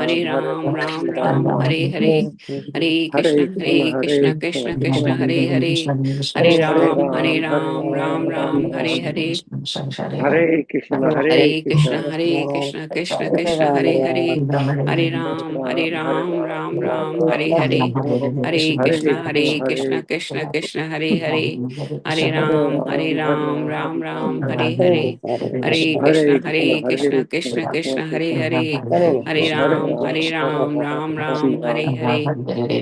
Hare Ram, Ram Ram, Hare Hare, Hare Krishna, Krishna Krishna, Hare Hare, Hare Ram, Ram Ram, Hare Hare. Hare Krishna, Hare Krishna, Krishna Krishna, Hare Hare, Hare Ram, Ram Ram, Hare Hare, Hare Krishna, Krishna Krishna, Hare Hare, Hare Ram, Ram Ram, Hare Hare, Hare Krishna, Krishna Krishna, Hare Hare, Hare Ram, Ram Ram, Hare Hare. Hare Krishna, Krishna Krishna, Hare Hare, Hare Ram, Ram Ram, Hare Hare, Hare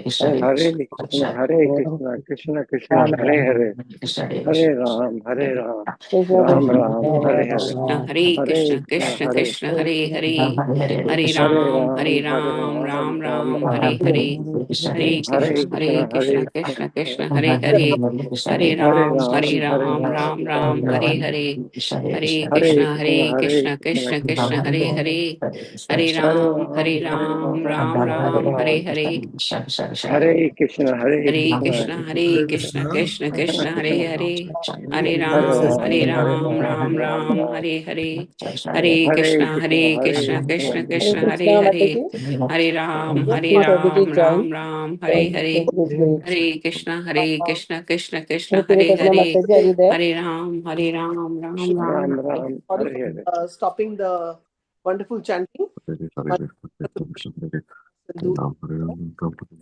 Hare Krishna, Krishna, Krishna Krishna, Hare Hare, Hare Hare Ram, Ram Ram, Hare Hare, Hare Hare Krishna, Krishna Krishna, Hare Hare, Hare Ram, Ram Ram, Hare Hare, Hare Krishna, Krishna Krishna, Hare Hare, Hare Ram, Ram Ram, Hare Hare. Hare Krishna, Hare Krishna, Krishna Krishna, Hare Hare, Hare Ram, Ram, Hare Hare, Hare Krishna, Krishna Krishna, Hare Hare, Hare Ram, Ram, Hare Hare, Hare Krishna, Krishna Krishna, Hare Hare, Hare Ram, Ram Ram Ram. Ram, Sorry Hare Hare. for stopping the wonderful chanting.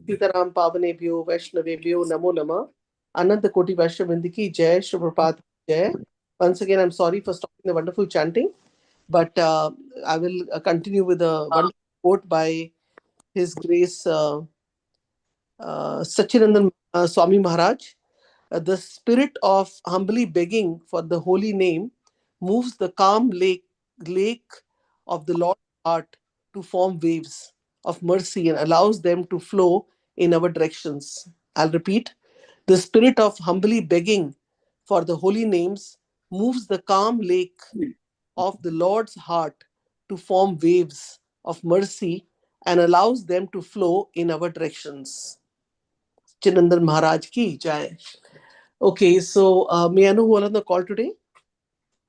Sitaram Pavanebhyo Vaishnavebhyo Namo Nama. Ananta Koti Vaishnavindiki Jai Shri Prabhupada Jai. Once again, I'm sorry for stopping the wonderful chanting, but I will continue with a wonderful quote by His Grace Sachidanand Swami Maharaj. The spirit of humbly begging for the holy name moves the calm lake of the Lord's heart to form waves of mercy and allows them to flow in our directions. I'll repeat. The spirit of humbly begging for the holy names moves the calm lake of the Lord's heart to form waves of mercy and allows them to flow in our directions. Chinandan Maharaj ki jai. Okay, so may I know who are on the call today?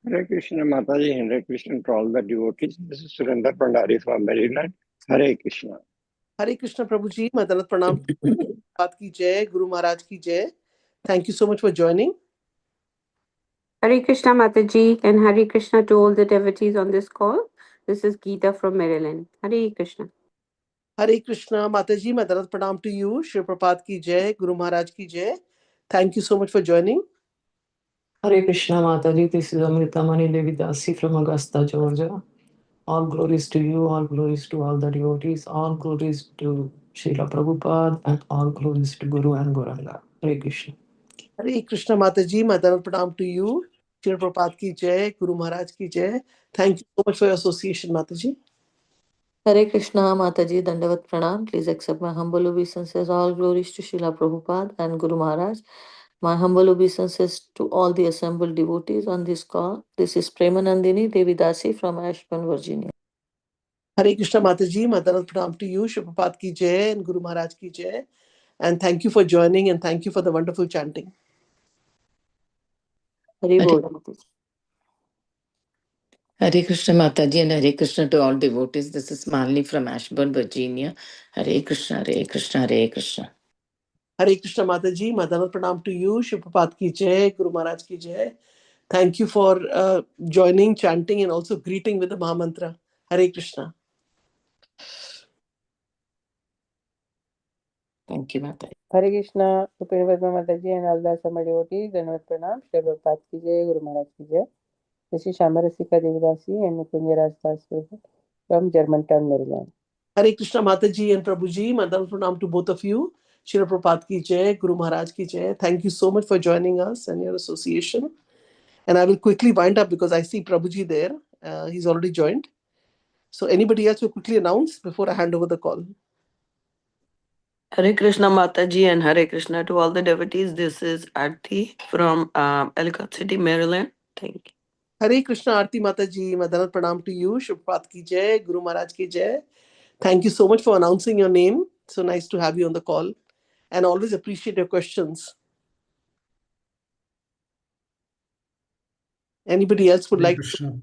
Hare Krishna Mataji, Hare Krishna to all the devotees. This is Surendra Pandari from Maryland. Hare Krishna. Hare Krishna Prabhuji, Madanat Pranam. Prabhupada ki jai, Guru Maharaj ki jai. Thank you so much for joining. Hare Krishna Mataji and Hare Krishna to all the devotees on this call. This is Gita from Maryland. Hare Krishna. Hare Krishna Mataji, Madanat Pranam to you. Shri Prabhupada ki jai, Guru Maharaj ki jai. Thank you so much for joining. Hare Krishna Mataji, this is Amritamani Devidasi from Augusta, Georgia. All glories to you, all glories to all the devotees, all glories to Srila Prabhupada, and all glories to Guru and Gauranga. Hare Krishna. Hare Krishna Mataji, Madanat Pranam to you. Shri Prabhupada ki jai, Guru Maharaj ki jai. Thank you so much for your association, Mataji. Hare Krishna Mataji, Dandavat Pranam. Please accept my humble obeisances. All glories to Srila Prabhupada and Guru Maharaj. My humble obeisances to all the assembled devotees on this call. This is Premanandini Devidasi from Ashburn, Virginia. Hare Krishna Mataji, Madanat Pranam to you. Shri Prabhupada ki jai and Guru Maharaj ki jai. And thank you for joining and thank you for the wonderful chanting. Hare Bol. Hare Krishna Mataji and Hare Krishna to all devotees. This is Malini from Ashburn, Virginia. Hare Krishna, Hare Krishna, Hare Krishna. Hare Krishna Mataji, Madanat Pranam to you. Shri Prabhupada ki jai, Guru Maharaj ki jai. Thank you for joining, chanting, and also greeting with the Mahamantra. Hare Krishna. Thank you, Mataji. Hare Krishna, Upena Padma Mataji and all the assembled devotees. Dandavat Pranam, Shri Prabhupada ki jai, Guru Maharaj ki jai. This is Shamarasika Devidasi and Nikunja Rastas from Germantown, Maryland. Hare Krishna Mataji and Prabhuji, Madanat Pranam to both of you. Shri Prabhupada ki jai, Guru Maharaj ki jai. Thank you so much for joining us and your association. And I will quickly wind up because I see Prabhuji there. He's already joined. So anybody else will quickly announce before I hand over the call. Hare Krishna Mataji and Hare Krishna to all the devotees. This is Arti from Ellicott City, Maryland. Thank you. Hare Krishna Arti Mataji, Madanat Pranam to you. Shri Prabhupada ki jai, Guru Maharaj ki jai. Thank you so much for announcing your name. So nice to have you on the call. And always appreciate your questions. Anybody else would like to?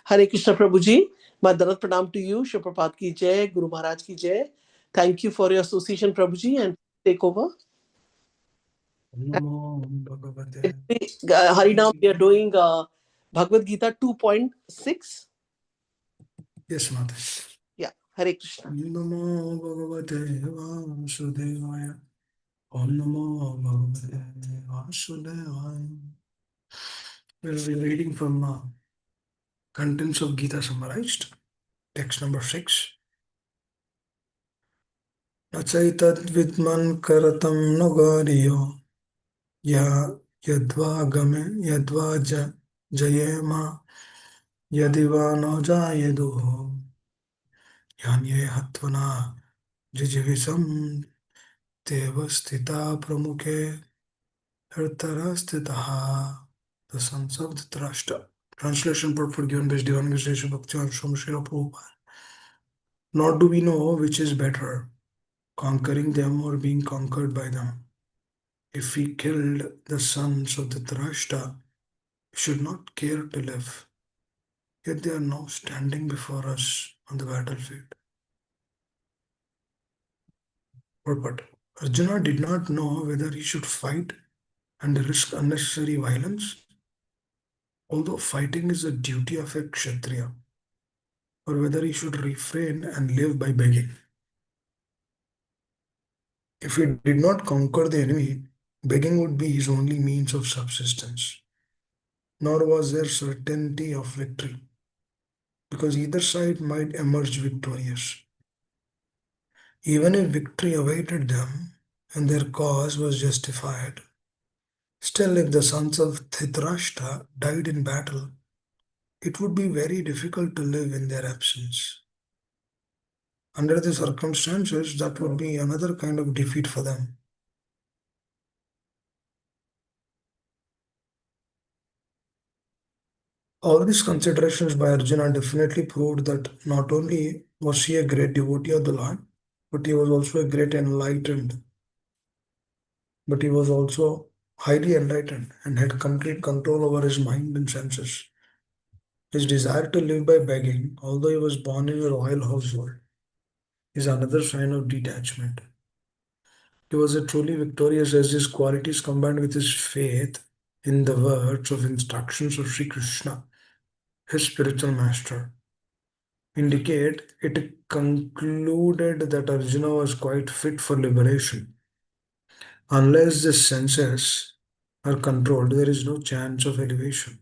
Hare Krishna Prabhuji, My Danat Pranam to you. Shri Prabhupada ki jai. Guru Maharaj ki jai. Thank you for your association, Prabhuji, and take over. Harinam, we are doing Bhagavad Gita 2.6. Yes, Mataji. Yeah, Hare Krishna. Namo Bhagavate Vasudevaya. Om Namo Bhagavate Vasudevaya. We'll be reading from contents of Gita summarized. Text number 6. Nachaitad vidman karatam nogariyo. Ya yadva game yadva jayema. Yadiva no jayedu. Yanye hatvana jijivisam devastita pramukhe. Dhartarastitaha, the sons of Dhritarashtra. Translation purport given by Divine Grace Bhakti from Srila Prabhupada. Nor do we know which is better, conquering them or being conquered by them. If we killed the sons of Dhritarashtra, we should not care to live. Yet they are now standing before us on the battlefield. Purport. Arjuna did not know whether he should fight and risk unnecessary violence, although fighting is a duty of a Kshatriya, or whether he should refrain and live by begging. If he did not conquer the enemy, begging would be his only means of subsistence. Nor was there certainty of victory, because either side might emerge victorious. Even if victory awaited them and their cause was justified, still if the sons of Dhritarashtra died in battle, it would be very difficult to live in their absence. Under the circumstances, that would be another kind of defeat for them. All these considerations by Arjuna definitely proved that not only was he a great devotee of the Lord, but he was also a great enlightened. But he was also highly enlightened and had complete control over his mind and senses. His desire to live by begging, although he was born in a royal household, is another sign of detachment. He was a truly victorious as his qualities combined with his faith in the words of instructions of Sri Krishna, his spiritual master, indicate it concluded that Arjuna was quite fit for liberation. Unless the senses are controlled, there is no chance of elevation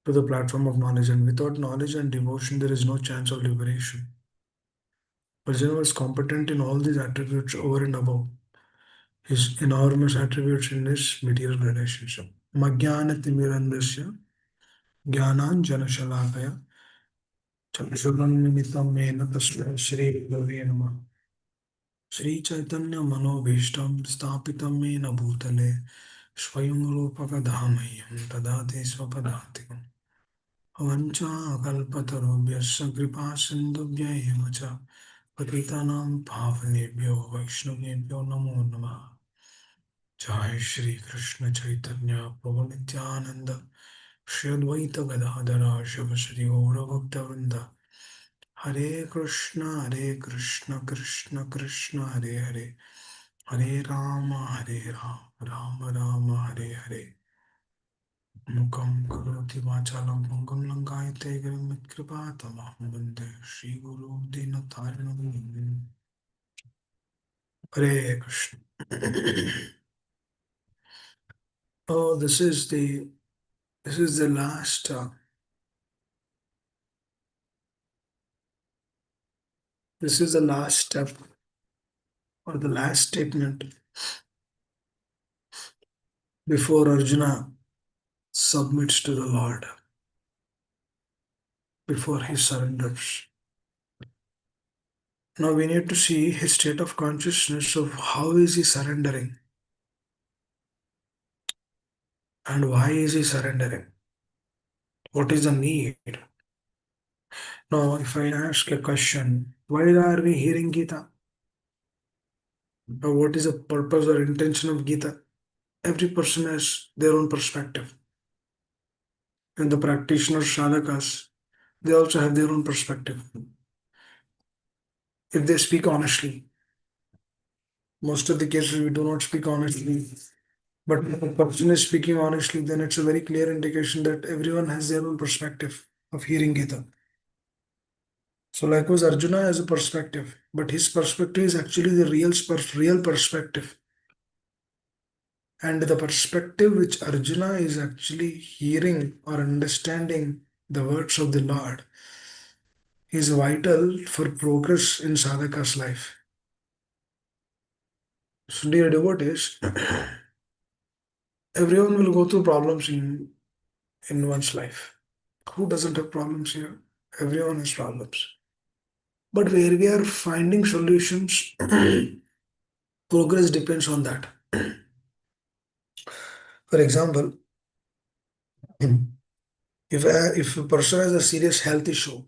to the platform of knowledge, and without knowledge and devotion, there is no chance of liberation. Arjuna was competent in all these attributes over and above his enormous attributes in his material relationship. Magyana Timirandasya Jnananjana Shalakaya Chakshuranimitam Mena Tasya Shri Gurave Namah. Shri Chaitanya Manobhishtam Stapitam Mena Bhutale Swayam Rupakadhamayam Tadate Swapadantikam Avancha Kalpatarubhyasya Kripa Sindhubhya Hemacha Patitanam Pavanebhyo Vaishnavebhyo Namo Namah. Jai Shri Krishna Chaitanya Prabhu Nityananda Shri Advaita Gadadhara Shivasri Gaura Bhakta Hare Krishna Krishna Krishna Hare Hare Hare Rama Rama Rama Hare Hare Mukam Karoti Vachalam Pungam Langayate Girim Kripatamaham Vande Shri Guru Dinatarinam. Hare Krishna. Oh, this is the last this is the last step or the last statement before Arjuna submits to the Lord, before he surrenders. Now we need to see his state of consciousness of how is he surrendering and why is he surrendering. What is the need? Now, if I ask a question, why are we hearing Gita? Or what is the purpose or intention of Gita? Every person has their own perspective. And the practitioners, sadhakas, they also have their own perspective. If they speak honestly, most of the cases we do not speak honestly. But if a person is speaking honestly, then it's a very clear indication that everyone has their own perspective of hearing Gita. So likewise, Arjuna has a perspective, but his perspective is actually the real perspective. And the perspective which Arjuna is actually hearing or understanding the words of the Lord is vital for progress in sadhaka's life. So dear devotees, everyone will go through problems in one's life. Who doesn't have problems here? Everyone has problems. But where we are finding solutions, progress depends on that. For example, if a person has a serious health issue,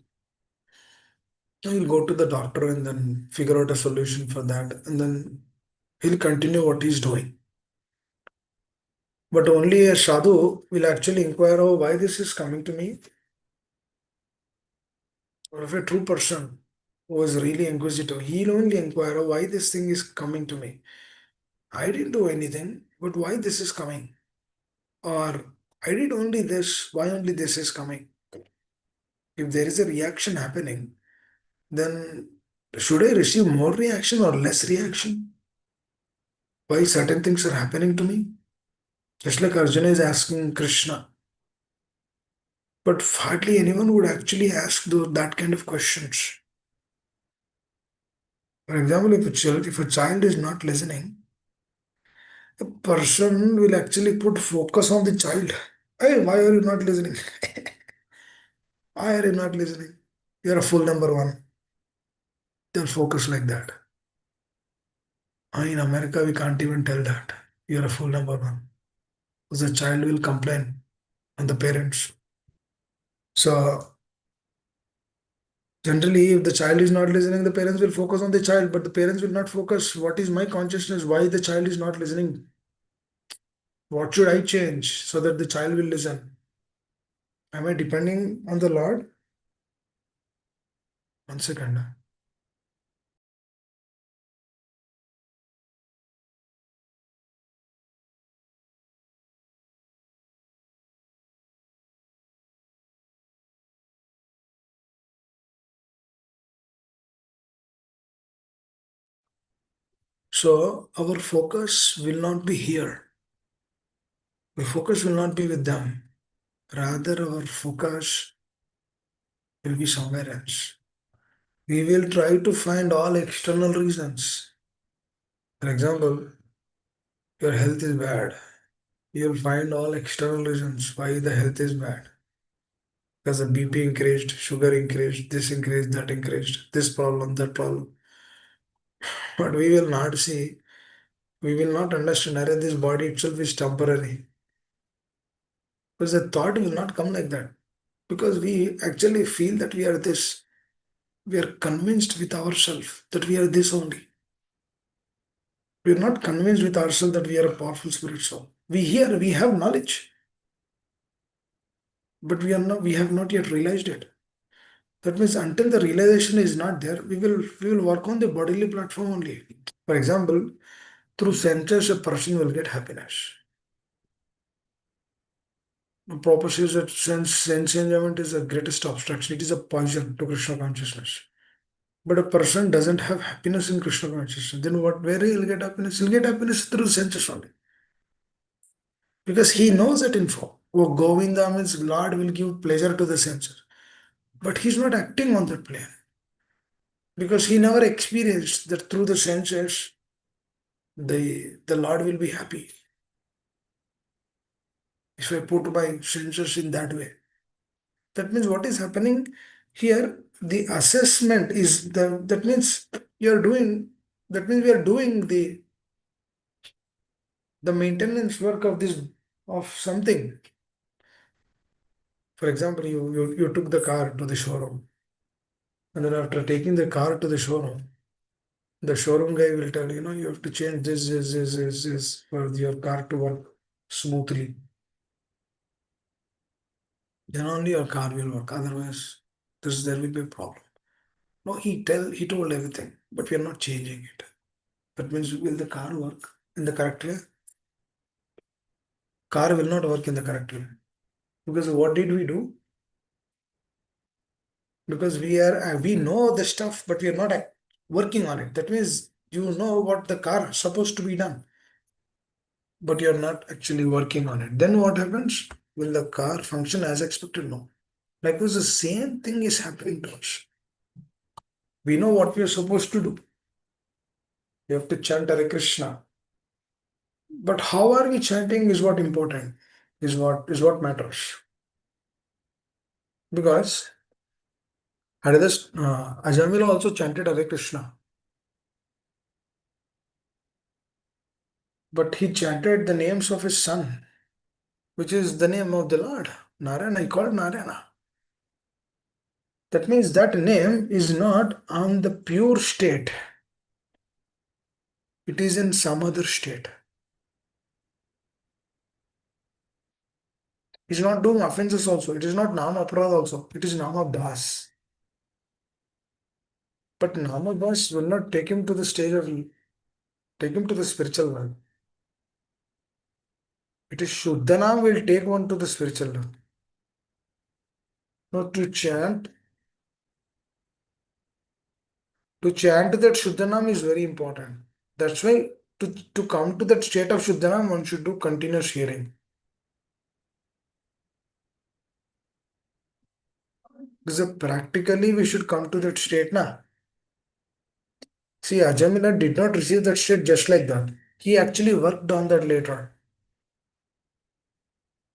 he'll go to the doctor and then figure out a solution for that, and then he'll continue what he's doing. But only a sadhu will actually inquire, oh, why this is coming to me. Or if a true person who is really inquisitive, he'll only inquire, oh, why this thing is coming to me. I didn't do anything, but why this is coming? Or I did only this, why only this is coming? If there is a reaction happening, then should I receive more reaction or less reaction? Why certain things are happening to me? Just like Arjuna is asking Krishna. But hardly anyone would actually ask that kind of questions. For example, if a child is not listening, a person will actually put focus on the child. Hey, why are you not listening? Why are you not listening? You're a fool number one. They'll focus like that. In America, we can't even tell that. You're a fool number one. Because the child will complain on the parents. So generally, if the child is not listening, the parents will focus on the child, but the parents will not focus. What is my consciousness? Why the child is not listening? What should I change so that the child will listen? Am I depending on the Lord? 1 second. So our focus will not be here. The focus will not be with them. Rather, our focus will be somewhere else. We will try to find all external reasons. For example, your health is bad. You'll find all external reasons why the health is bad. Because the BP increased, sugar increased, this increased, that increased, this problem, that problem. But we will not see, we will not understand that this body itself is temporary. Because the thought will not come like that. Because we actually feel that we are this. We are convinced with ourselves that we are this only. We are not convinced with ourselves that we are a powerful spirit soul. We have knowledge, but we have not yet realized it. That means until the realization is not there, we will work on the bodily platform only. For example, through senses, a person will get happiness. Prabhupada says that sense enjoyment is the greatest obstruction. It is a poison to Krishna consciousness. But a person doesn't have happiness in Krishna consciousness. Then where he'll get happiness? He'll get happiness through senses only. Because he knows that info. Oh, Govinda means Lord will give pleasure to the senses. But he's not acting on that plane. Because he never experienced that through the senses, the Lord will be happy. If I put my senses in that way. That means what is happening here, the assessment is that means you're doing, that means we are doing the maintenance work of this, of something. For example, you took the car to the showroom. And then after taking the car to the showroom guy will tell you, you have to change this for your car to work smoothly. Then only your car will work. Otherwise, there will be a problem. No, he told everything, but we are not changing it. That means will the car work in the correct way? Car will not work in the correct way. Because what did we do? Because we know the stuff, but we are not working on it. That means you know what the car is supposed to be done, but you're not actually working on it. Then what happens? Will the car function as expected? No. Likewise, the same thing is happening to us. We know what we are supposed to do. We have to chant Hare Krishna. But how are we chanting is what important, is what matters. Because Ajamila also chanted Hare Krishna. But he chanted the names of his son, which is the name of the Lord. Narayana, he called Narayana. That means that name is not on the pure state. It is in some other state. He's not doing offenses also. It is not Nama Aparad also. It is Nama Das. But Nama Das will not take him to the spiritual world. It is Shuddhanam will take one to the spiritual world. Now to chant that Shuddhanam is very important. That's why to come to that state of Shuddhanam, one should do continuous hearing. Because practically we should come to that state now. See, Ajamila did not receive that state just like that. He actually worked on that later.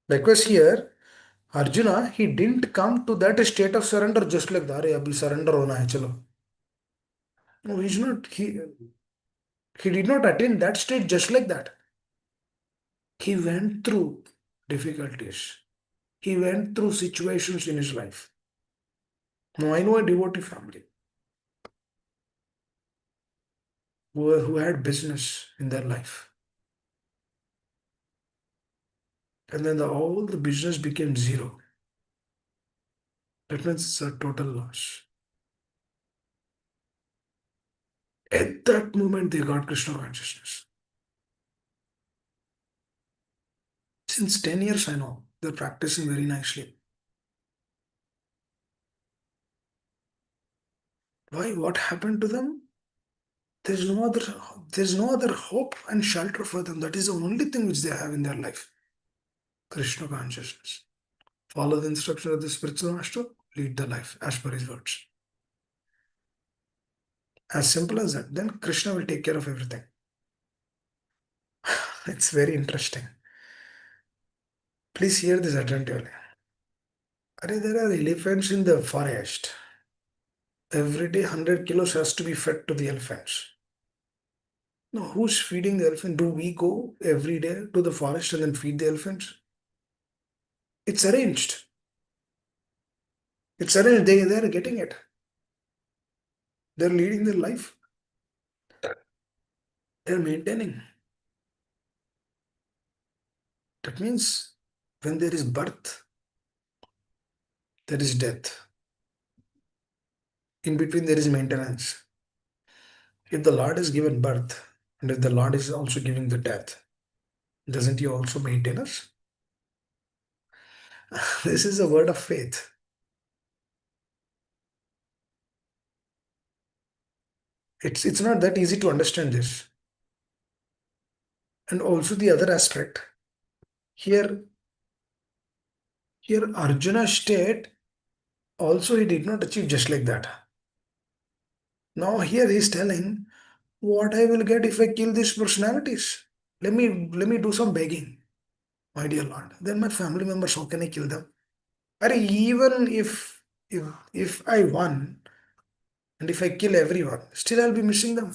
Likewise here, Arjuna, he didn't come to that state of surrender just like that. Abhi surrender hona hai, chalo. No, he's not. He did not attain that state just like that. He went through difficulties. He went through situations in his life. Now I know a devotee family who had business in their life. And then all the business became zero. That means it's a total loss. At that moment, they got Krishna consciousness. Since 10 years, I know they're practicing very nicely. Why? What happened to them? There's no other hope and shelter for them. That is the only thing which they have in their life. Krishna consciousness. Follow the instruction of the spiritual master, lead the life as per his words. As simple as that. Then Krishna will take care of everything. It's very interesting. Please hear this attentively. There are elephants in the forest. Every day 100 kilos has to be fed to the elephants. Now, who's feeding the elephant? Do we go every day to the forest and then feed the elephants? It's arranged. It's arranged. They are getting it. They're leading their life. They're maintaining. That means when there is birth, there is death. In between, there is maintenance. If the Lord is given birth, and if the Lord is also giving the death, doesn't He also maintain us? This is a word of faith. It's not that easy to understand this. And also the other aspect, here Arjuna state, also he did not achieve just like that. Now here he is telling, what I will get if I kill these personalities? Let me do some begging, my dear Lord. Then my family members, how can I kill them? Or even if I won and if I kill everyone, still I'll be missing them.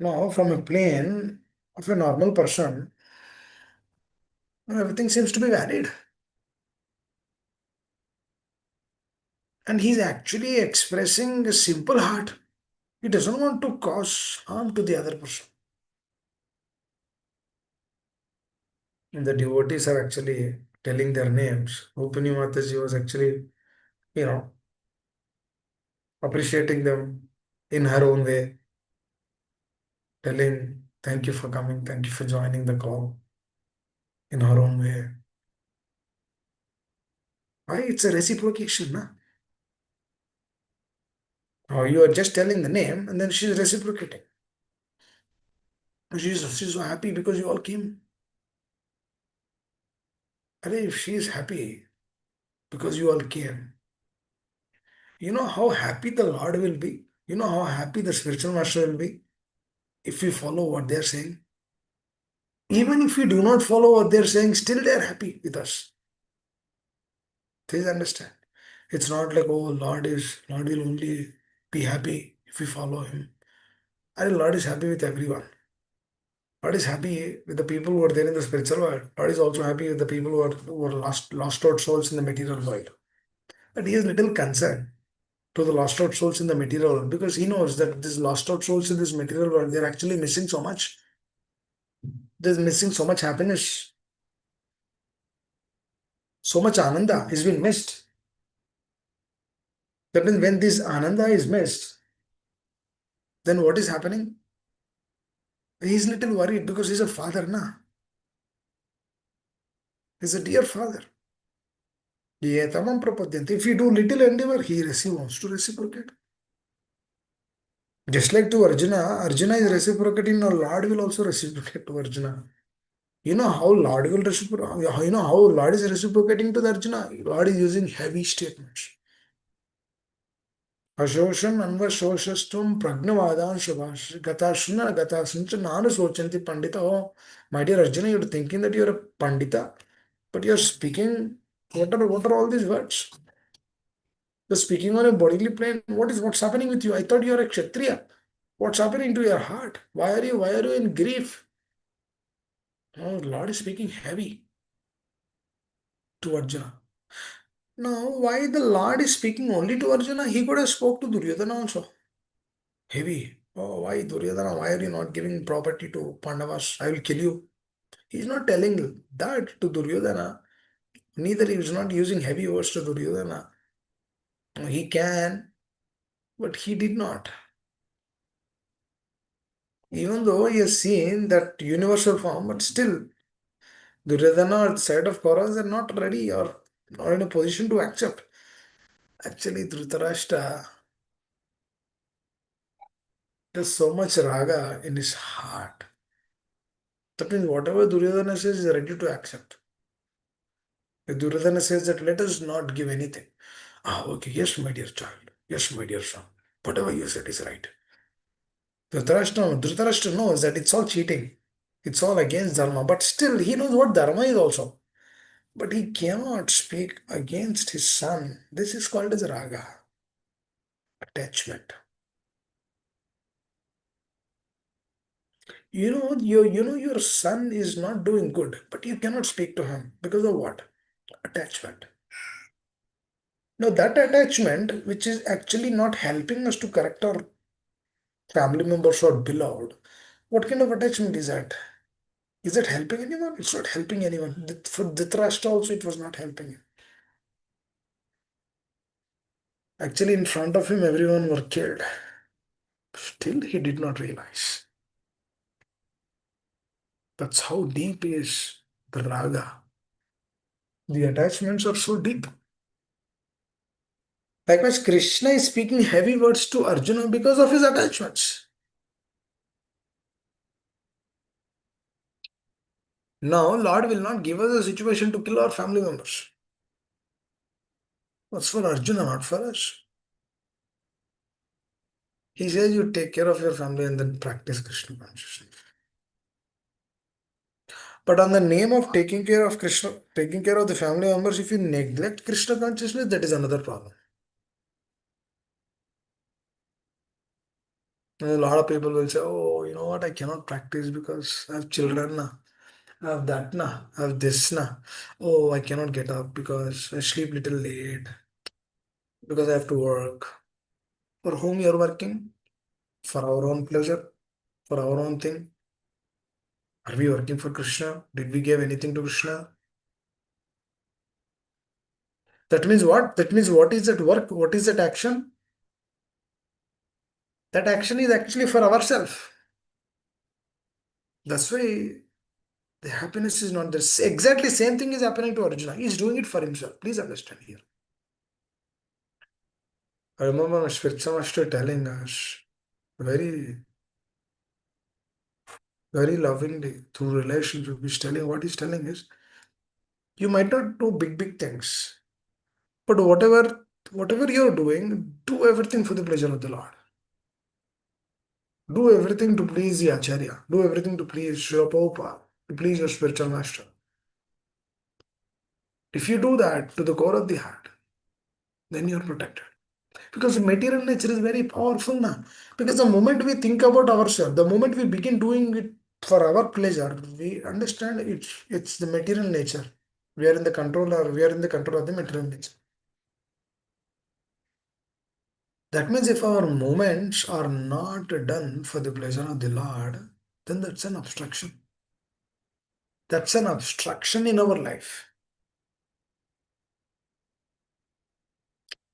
Now from a plane of a normal person, everything seems to be valid. And he's actually expressing a simple heart. He doesn't want to cause harm to the other person. And the devotees are actually telling their names. Rupini Mataji was actually, appreciating them in her own way, telling, thank you for coming, thank you for joining the call in her own way. Why? It's a reciprocation, na? Or you are just telling the name and then she's reciprocating. She's so happy because you all came. And if she is happy because you all came, you know how happy the Lord will be? You know how happy the spiritual master will be if we follow what they're saying? Even if we do not follow what they're saying, still they're happy with us. Please understand. It's not like, oh, Lord will only be happy if we follow him. And Lord is happy with everyone. Lord is happy with the people who are there in the spiritual world. Lord is also happy with the people who are lost out souls in the material world. But he is little concerned to the lost out souls in the material world because he knows that these lost out souls in this material world, they're actually missing so much. They're missing so much happiness. So much ananda has been missed. That means when this ananda is missed, then what is happening? He's little worried because he's a father, na? He's a dear father. If you do little endeavor, he wants to reciprocate. Just like to Arjuna, Arjuna is reciprocating, now Lord will also reciprocate to Arjuna. You know how Lord will reciprocate? You know how Lord is reciprocating to the Arjuna? Lord is using heavy statements. Ashoshan anvashoshastum pragnavadan shabhash gatashuna gatasuncha nanu sochanti pandita. Oh, my dear Arjuna, you're thinking that you're a pandita, but you're speaking. What are all these words? You're speaking on a bodily plane. What's happening with you? I thought you're a Kshatriya. What's happening to your heart? Why are you in grief? Oh, Lord is speaking heavy to Arjuna. Now, why the Lord is speaking only to Arjuna? He could have spoke to Duryodhana also. Heavy. Oh, why Duryodhana? Why are you not giving property to Pandavas? I will kill you. He's not telling that to Duryodhana. Neither he is not using heavy words to Duryodhana. He can, but he did not. Even though he has seen that universal form, but still, Duryodhana at the side of Kauravas are not ready or not in a position to accept. Actually, Dhritarashtra, there's so much raga in his heart. That means whatever Duryodhana says, he is ready to accept. If Duryodhana says that let us not give anything. Ah, okay, yes, my dear child. Yes, my dear son. Whatever you said is right. Dhritarashtra knows that it's all cheating. It's all against Dharma. But still, he knows what Dharma is also. But he cannot speak against his son. This is called as raga, attachment. Your son is not doing good, but you cannot speak to him because of what? Attachment. Now that attachment, which is actually not helping us to correct our family members or beloved, what kind of attachment is that? Is it helping anyone? It's not helping anyone. For Dhritarashtra also, it was not helping him. Actually, in front of him, everyone were killed. Still, he did not realize. That's how deep is the raga. The attachments are so deep. Likewise, Krishna is speaking heavy words to Arjuna because of his attachments. Now, Lord will not give us a situation to kill our family members. That's for Arjuna, not for us. He says you take care of your family and then practice Krishna consciousness. But on the name of taking care of Krishna, taking care of the family members, if you neglect Krishna consciousness, that is another problem. And a lot of people will say, oh, you know what, I cannot practice because I have children now. I have that now. I have this now. Oh, I cannot get up because I sleep little late. Because I have to work. For whom you are working? For our own pleasure? For our own thing? Are we working for Krishna? Did we give anything to Krishna? That means what? That means what is that work? What is that action? That action is actually for ourselves. That's why the happiness is not the exactly same thing is happening to Arjuna. He's doing it for himself. Please understand here. I remember my spiritual master telling us very, very lovingly through relationship. He's telling what he's telling is you might not do big things, but whatever you're doing, do everything for the pleasure of the Lord. Do everything to please the Acharya. Do everything to please Srila Prabhupada, to please your spiritual master. If you do that to the core of the heart, then you're protected. Because the material nature is very powerful now. Because the moment we think about ourselves, the moment we begin doing it for our pleasure, we understand it's the material nature. We are in the control of the material nature. That means if our movements are not done for the pleasure of the Lord, then that's an obstruction. That's an obstruction in our life.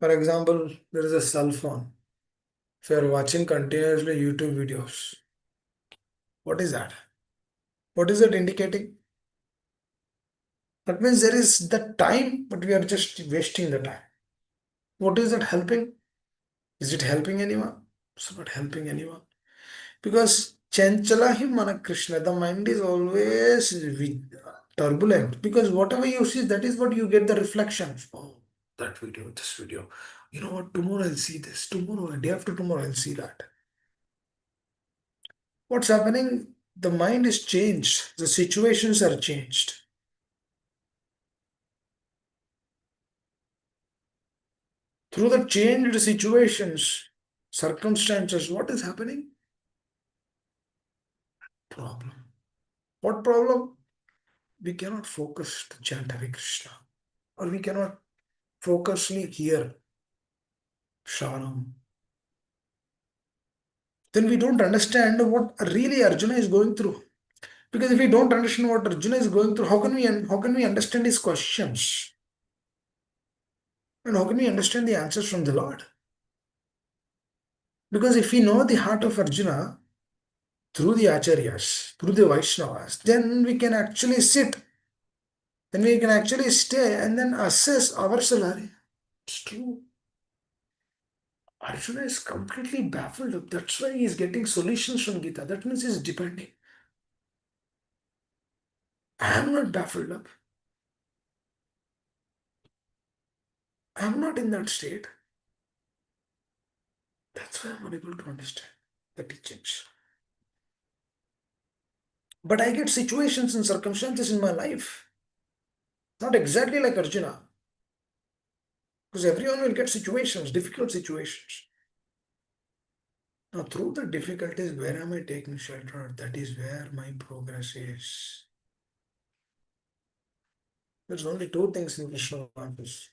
For example, there is a cell phone. If you are watching continuously YouTube videos, what is that? What is that indicating? That means there is the time, but we are just wasting the time. What is that helping? Is it helping anyone? It's not helping anyone. Because Chanchala hi mana Krishna, the mind is always turbulent. Because whatever you see, that is what you get the reflections. Oh, that video, this video. You know what? Tomorrow I'll see this. Tomorrow, day after tomorrow, I'll see that. What's happening? The mind is changed. The situations are changed. Through the changed situations, circumstances, what is happening? Problem. What problem? We cannot focus to chant Hare Krishna, or we cannot focusly hear Sharam. Then we don't understand what really Arjuna is going through. Because if we don't understand what Arjuna is going through, how can we understand his questions? And how can we understand the answers from the Lord? Because if we know the heart of Arjuna through the Acharyas, through the Vaishnavas, then we can actually sit, then we can actually stay and then assess ourselves. It's true. Arjuna is completely baffled. That's why he is getting solutions from Gita. That means he is depending. I am not baffled up. I am not in that state. That's why I'm unable to understand the teachings. But I get situations and circumstances in my life. Not exactly like Arjuna. Because everyone will get situations, difficult situations. Now, through the difficulties, where am I taking shelter? That is where my progress is. There's only two things in Krishna consciousness.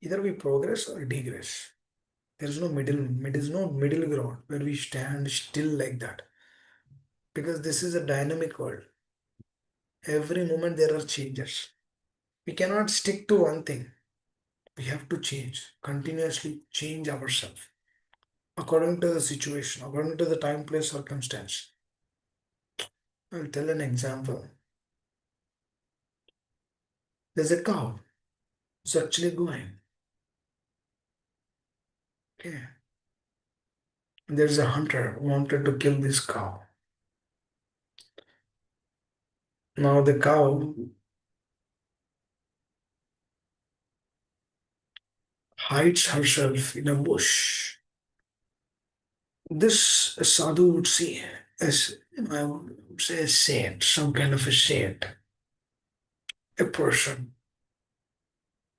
Either we progress or degress. There's no middle ground where we stand still like that. Because this is a dynamic world. Every moment there are changes. We cannot stick to one thing. We have to change, continuously change ourselves according to the situation, according to the time, place, circumstance. I'll tell an example. There's a cow. It's actually going. Okay. There's a hunter who wanted to kill this cow. Now the cow hides herself in a bush. This sadhu would see as, I would say, a saint, some kind of a saint, a person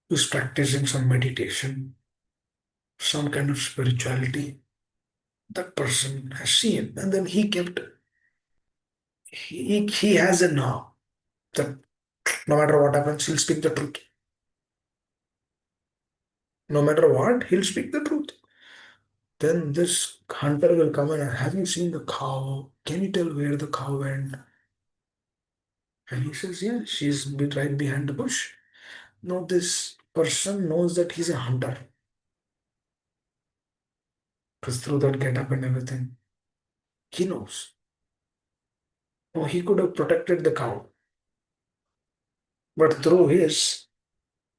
who's practicing some meditation, some kind of spirituality. That person has seen, and then he has a now that no matter what happens, he'll speak the truth. No matter what, he'll speak the truth. Then this hunter will come and have you seen the cow? Can you tell where the cow went? And he says, yeah, she's right behind the bush. Now this person knows that he's a hunter. Because through that get up and everything, he knows. Oh, he could have protected the cow. But through his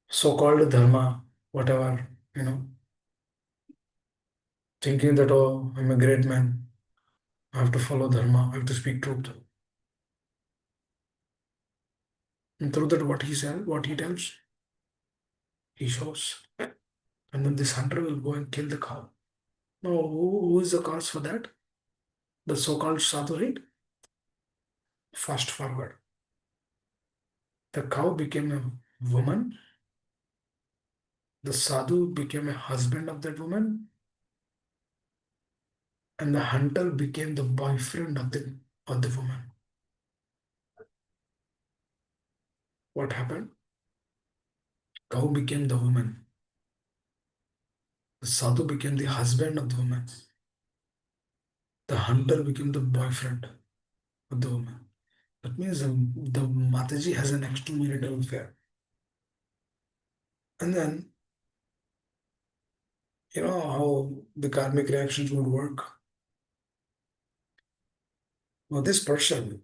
so-called dharma, whatever, thinking that, oh, I'm a great man, I have to follow dharma, I have to speak truth. And through that, what he says, what he tells, he shows. And then this hunter will go and kill the cow. Now, who is the cause for that? The so-called sadhu, right? Fast forward. The cow became a woman. The sadhu became a husband of that woman. And the hunter became the boyfriend of the woman. What happened? Cow became the woman. The sadhu became the husband of the woman. The hunter became the boyfriend of the woman. That means the Mataji has an extramarital affair. And then, you know how the karmic reactions would work. Now, this person,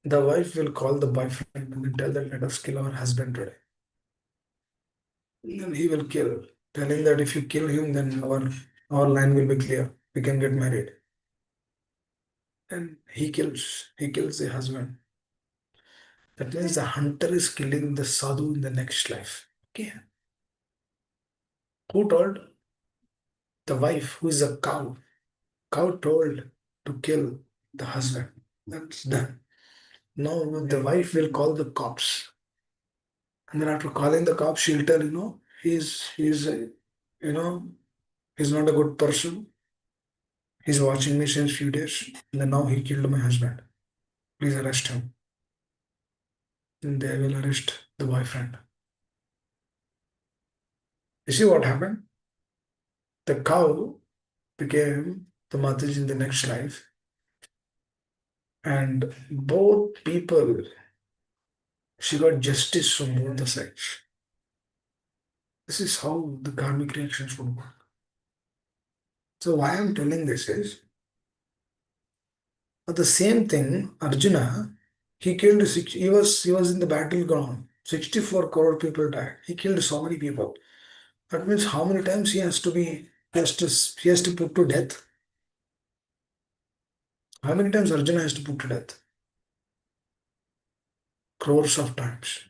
the wife will call the boyfriend and tell that let us kill our husband today. And then he will kill, telling that if you kill him, then our line will be clear. We can get married. And he kills the husband. That means the hunter is killing the sadhu in the next life. Okay. Who told? The wife, who is a cow. Cow told to kill the husband. That's done. Now the wife will call the cops. And then after calling the cops, she'll tell, he's he's not a good person. He's watching me since few days. And then now he killed my husband. Please arrest him. And they will arrest the boyfriend. You see what happened? The cow became the Mataji in the next life. And both people, she got justice from both the sides. This is how the karmic reactions would work. So why I'm telling this is, the same thing, Arjuna, he was in the battleground. 64 crore people died. He killed so many people. That means how many times he has to put to death? How many times Arjuna has to put to death? Crores of times.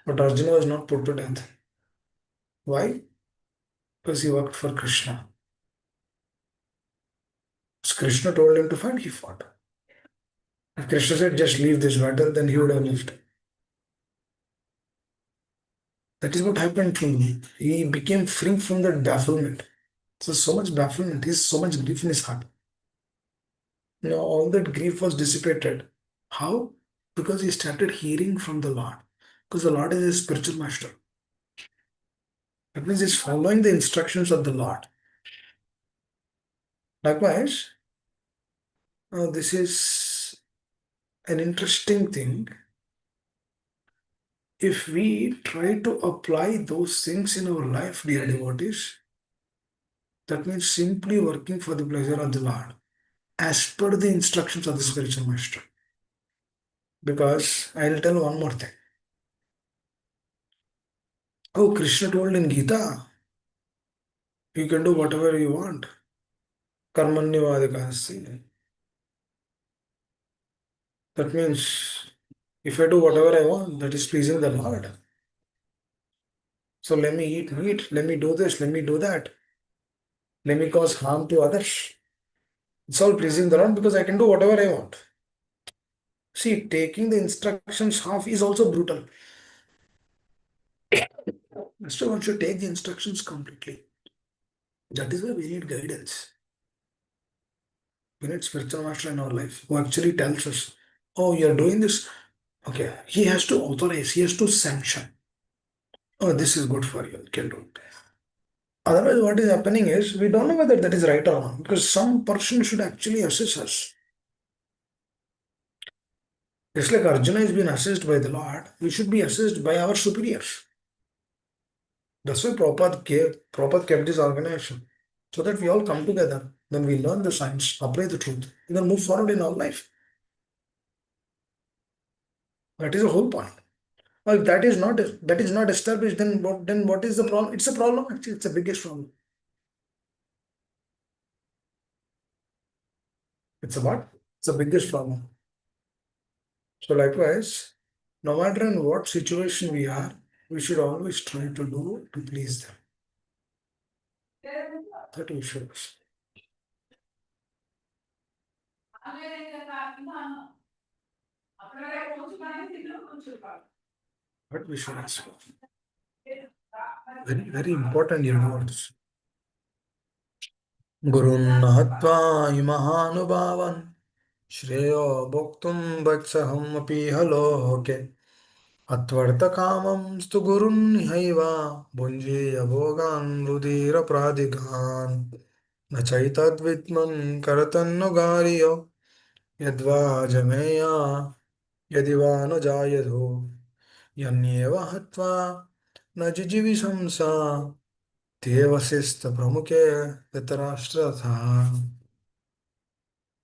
But Arjuna was not put to death. Why? Because he worked for Krishna. So Krishna told him to fight, he fought. If Krishna said just leave this battle, then he would have left. That is what happened to him. He became free from that bafflement. So much bafflement, he's so much grief in his heart. All that grief was dissipated. How? Because he started hearing from the Lord. Because the Lord is his spiritual master. That means he's following the instructions of the Lord. Likewise, this is an interesting thing. If we try to apply those things in our life, dear devotees, that means simply working for the pleasure of the Lord, as per the instructions of the spiritual master. Because I'll tell one more thing. Oh, Krishna told in Gita, you can do whatever you want. Karmanyavadikasi. That means if I do whatever I want, that is pleasing the Lord. So let me eat meat, let me do this, let me do that. Let me cause harm to others. It's all pleasing the Lord because I can do whatever I want. See, taking the instructions half is also brutal. So one should take the instructions completely. That is why we need guidance. We need spiritual master in our life who actually tells us, oh, you're doing this. Okay, he has to authorize, he has to sanction. Oh, this is good for you, you can do it. Otherwise, what is happening is we don't know whether that is right or wrong because some person should actually assess us. Just like Arjuna is being assessed by the Lord, we should be assessed by our superiors. That's why Prabhupada kept this organization. So that we all come together, then we learn the science, apply the truth, and then move forward in our life. That is the whole point. Well, if that is not established, then what is the problem? It's a problem, actually, it's the biggest problem. It's a what? It's the biggest problem. So likewise, no matter in what situation we are, we should always try to do to please them. That we should. But we should ask. Very, very important, words. Gurun Mahatva Imahanubavan Shreyo Bhoktum Vatsaham Api Haloke Atvartakamam Stu Gurun Haiva Bunji Abogan Rudira Pradigan Nachaitad Vitman Karatanugariyo Yadva Jameya Yadivano Jayadho Yanyeva Hatva Najijivisamsa Devasista Pramuke Dhatarashtra.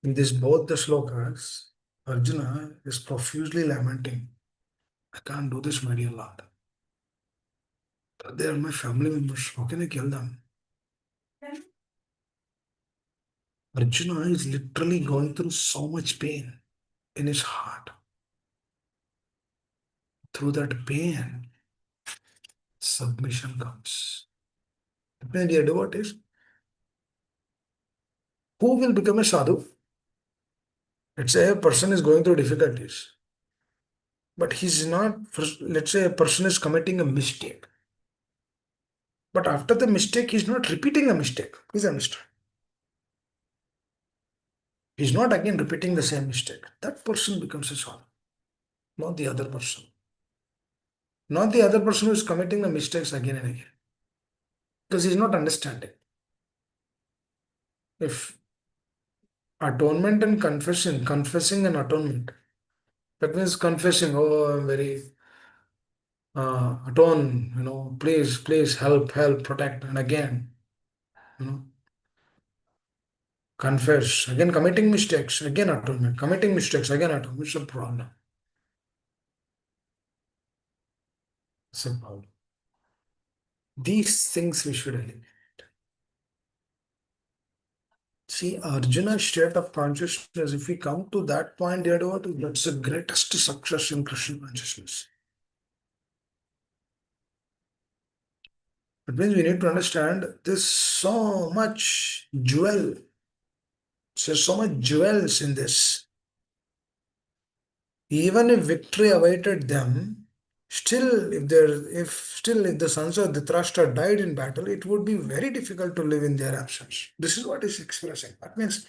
In this both the slokas, Arjuna is profusely lamenting. I can't do this, my dear Lord. They are my family members. How can I kill them? Arjuna is literally going through so much pain in his heart. Through that pain, submission comes. My dear devotees, who will become a sadhu? Let's say a person is going through difficulties, but he's not, let's say a person is committing a mistake. But after the mistake, he's not repeating the mistake. Please understand. He's not again repeating the same mistake. That person becomes a sadhu, not the other person. Not the other person who is committing the mistakes again and again. Because he's not understanding. If atonement and confessing and atonement, that means confessing, oh, I'm very atone, please help, protect, and again, confess, again committing mistakes, again atonement, committing mistakes, again atonement. It's a problem. It's a problem. These things we should eliminate. See, Arjuna's state of consciousness, if we come to that point, that's the greatest success in Krishna consciousness. That means we need to understand there's so much jewels in this. Even if victory awaited them, still if the sons of Dhritarashtra died in battle, it would be very difficult to live in their absence. This is what is expressing. That means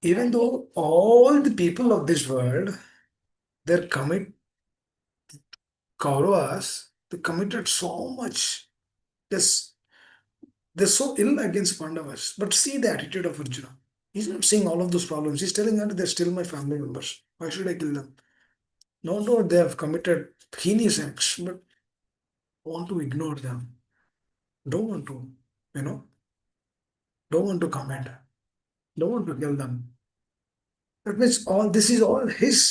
even though all the people of this world, they're Kauravas, they committed so much. Yes, they're so ill against Pandavas. But see the attitude of Arjuna. He's not seeing all of those problems. He's telling her they're still my family members. Why should I kill them? No, they have committed heinous acts, but I want to ignore them. Don't want to, don't want to comment. Don't want to kill them. That means this is all his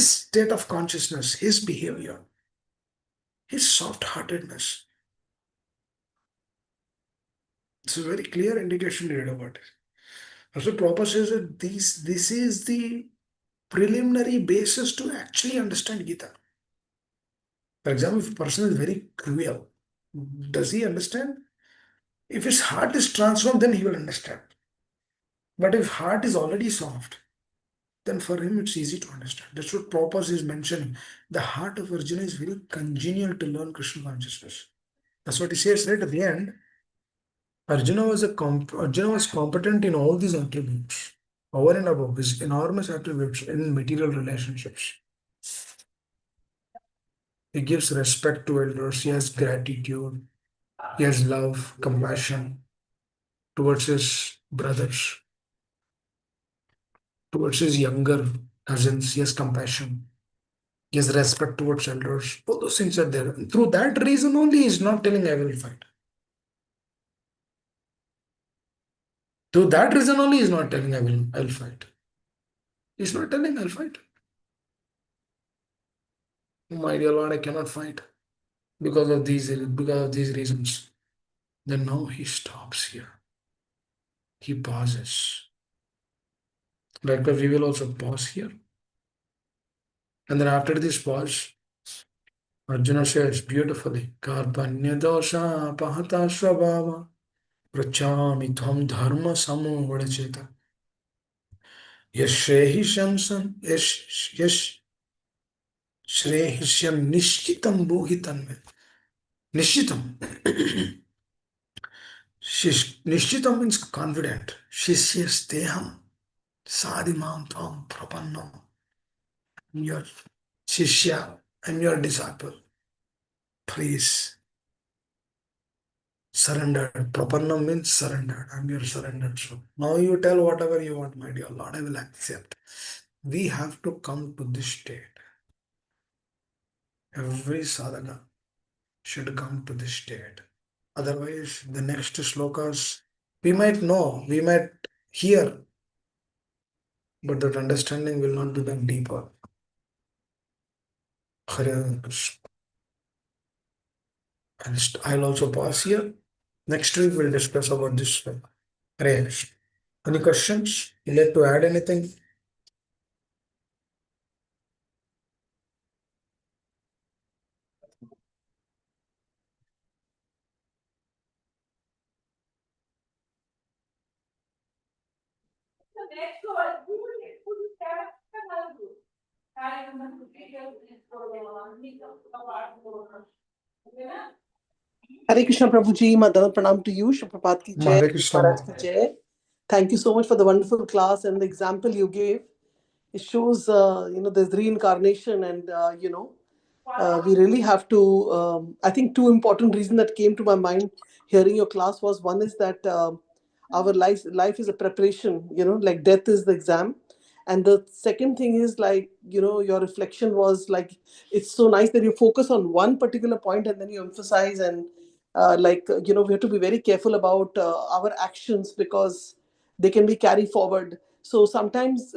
state of consciousness, his behavior, his soft-heartedness. It's a very clear indication to read about it. Also, Prabhupada says that this is the preliminary basis to actually understand Gita. For example, if a person is very cruel, does he understand? If his heart is transformed, then he will understand. But if heart is already soft, then for him it's easy to understand. That's what Prabhupada is mentioning. The heart of Arjuna is very congenial to learn Krishna consciousness. That's what he says right at the end. Arjuna was competent in all these attributes, over and above his enormous attributes in material relationships. He gives respect to elders, he has gratitude, he has love, compassion towards his brothers, towards his younger cousins, he has compassion, he has respect towards elders. All those things are there. And through that reason only, he is not telling I will fight. Through that reason only, he is not telling I'll fight. He is not telling I'll fight. My dear Lord, I cannot fight because of these reasons. Then now he stops here. He pauses. Likewise, we will also pause here. And then after this pause, Arjuna says beautifully, Karpanya dosha pahata svabhava prachami tvam dharma samudacheta yash shrehisyam nishchitam bohitanme. Nishchitam. Nishchitam means confident. Shishyas teham sadimam tvam prapannam. I'm your shishya, I'm your disciple. Please surrender. Prapannam means surrendered. I'm your surrendered soul. Now you tell whatever you want, my dear Lord, I will accept. We have to come to this state. Every sadhana should come to this state. Otherwise, the next slokas, we might know, we might hear, but that understanding will not be that deeper. Hare Krishna. And I'll also pause here. Next week we'll discuss about this. Hare Krishna. Any questions? You like to add anything? Hare Krishna Prabhuji, Madana Pranam to you, Shri Prabhupada ki jai, Hare Krishna. Maharaj ki jai. Thank you so much for the wonderful class and the example you gave. It shows, there's reincarnation and, we really have to, I think two important reasons that came to my mind hearing your class was, one is that our life is a preparation, like death is the exam. And the second thing is like, your reflection was like, it's so nice that you focus on one particular point and then you emphasize and we have to be very careful about our actions because they can be carried forward. So sometimes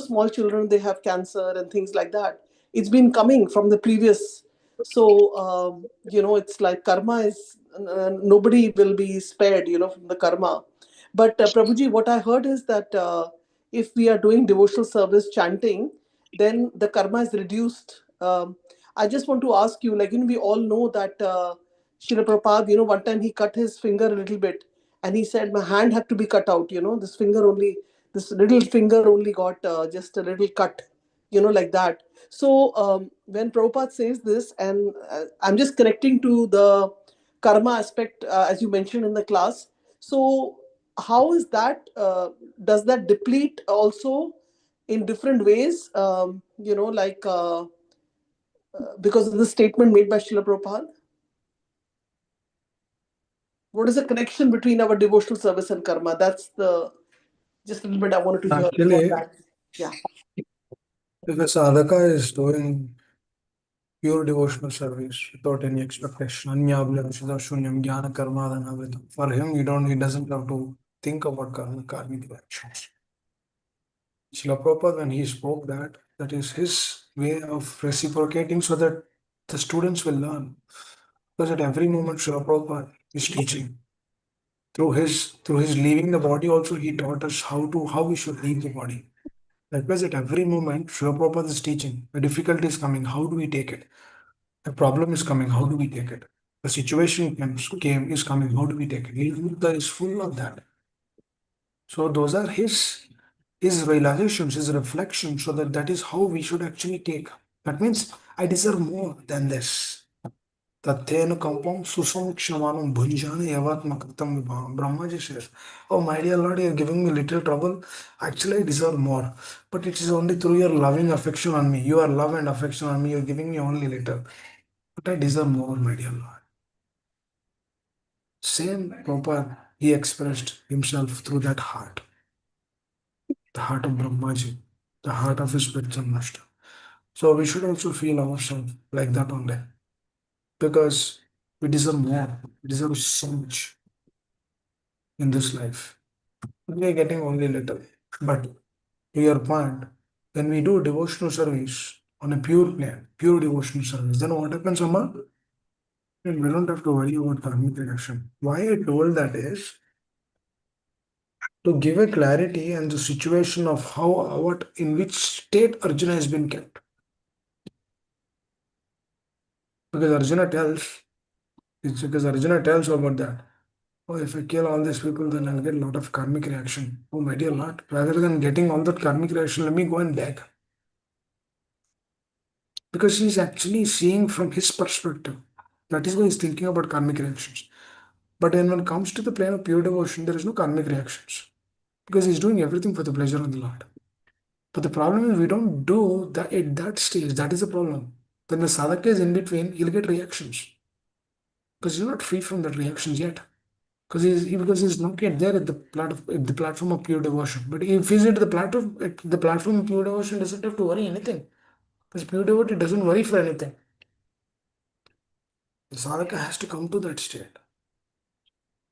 small children, they have cancer and things like that. It's been coming from the previous. So it's like karma is nobody will be spared from the karma. But Prabhuji, what I heard is that if we are doing devotional service chanting, then the karma is reduced. I just want to ask you, we all know that Srila Prabhupada, one time he cut his finger a little bit and he said, my hand had to be cut out, this little finger only got just a little cut, like that. So when Prabhupada says this, and I'm just connecting to the karma aspect, as you mentioned in the class. So how is that, does that deplete also in different ways, because of the statement made by Srila Prabhupada? What is the connection between our devotional service and karma? That's just a little bit I wanted to hear Actually, about that. Yeah. if a sadhaka is doing pure devotional service without any expectation, anyabhyamsita shunyam jnana karmadhanavritam. For him, he doesn't have to think about karmic actions. Srila Prabhupada, when he spoke that is his way of reciprocating so that the students will learn. Because at every moment, Srila Prabhupada is teaching. Through his leaving the body, also he taught us how we should leave the body. Likewise, at every moment, Srila Prabhupada is teaching. The difficulty is coming, how do we take it? The problem is coming, how do we take it? The situation is coming, how do we take it? Gita is full of that. So those are his realizations, his reflections, so that is how we should actually take. That means I deserve more than this. Tathena kampam susamkshamanam bhunjana yavatmakritam vibham. Brahmaji says, oh my dear Lord, you are giving me little trouble. Actually, I deserve more. But it is only through your loving affection on me. Your love and affection on me, you are giving me only little. But I deserve more, my dear Lord. Same Prabhupada, he expressed himself through that heart. The heart of Brahmaji. the heart of his spiritual master. So we should also feel ourselves like that only, because we deserve more. We deserve so much in this life. We are getting only little. But to your point, when we do devotional service on a pure plane, pure devotional service, then what happens, Amma? Then we don't have to worry about karmic reaction. Why I told that is to give a clarity and the situation of how, what, in which state Arjuna has been kept. Because Arjuna tells, it's because Arjuna tells about that. Oh, if I kill all these people, then I'll get a lot of karmic reaction. Oh, my dear Lord, rather than getting all that karmic reaction, let me go and beg. Because he's actually seeing from his perspective. That is why he's thinking about karmic reactions. But when it comes to the plane of pure devotion, there is no karmic reactions. Because he's doing everything for the pleasure of the Lord. But the problem is we don't do that at that stage. That is the problem. When the sadhaka is in between, he'll get reactions. Because he's not free from that reactions yet. Because he's not yet there at the platform of pure devotion. But if he's at the platform of pure devotion, doesn't have to worry anything. Because pure devotee doesn't worry for anything. The sadhaka has to come to that state.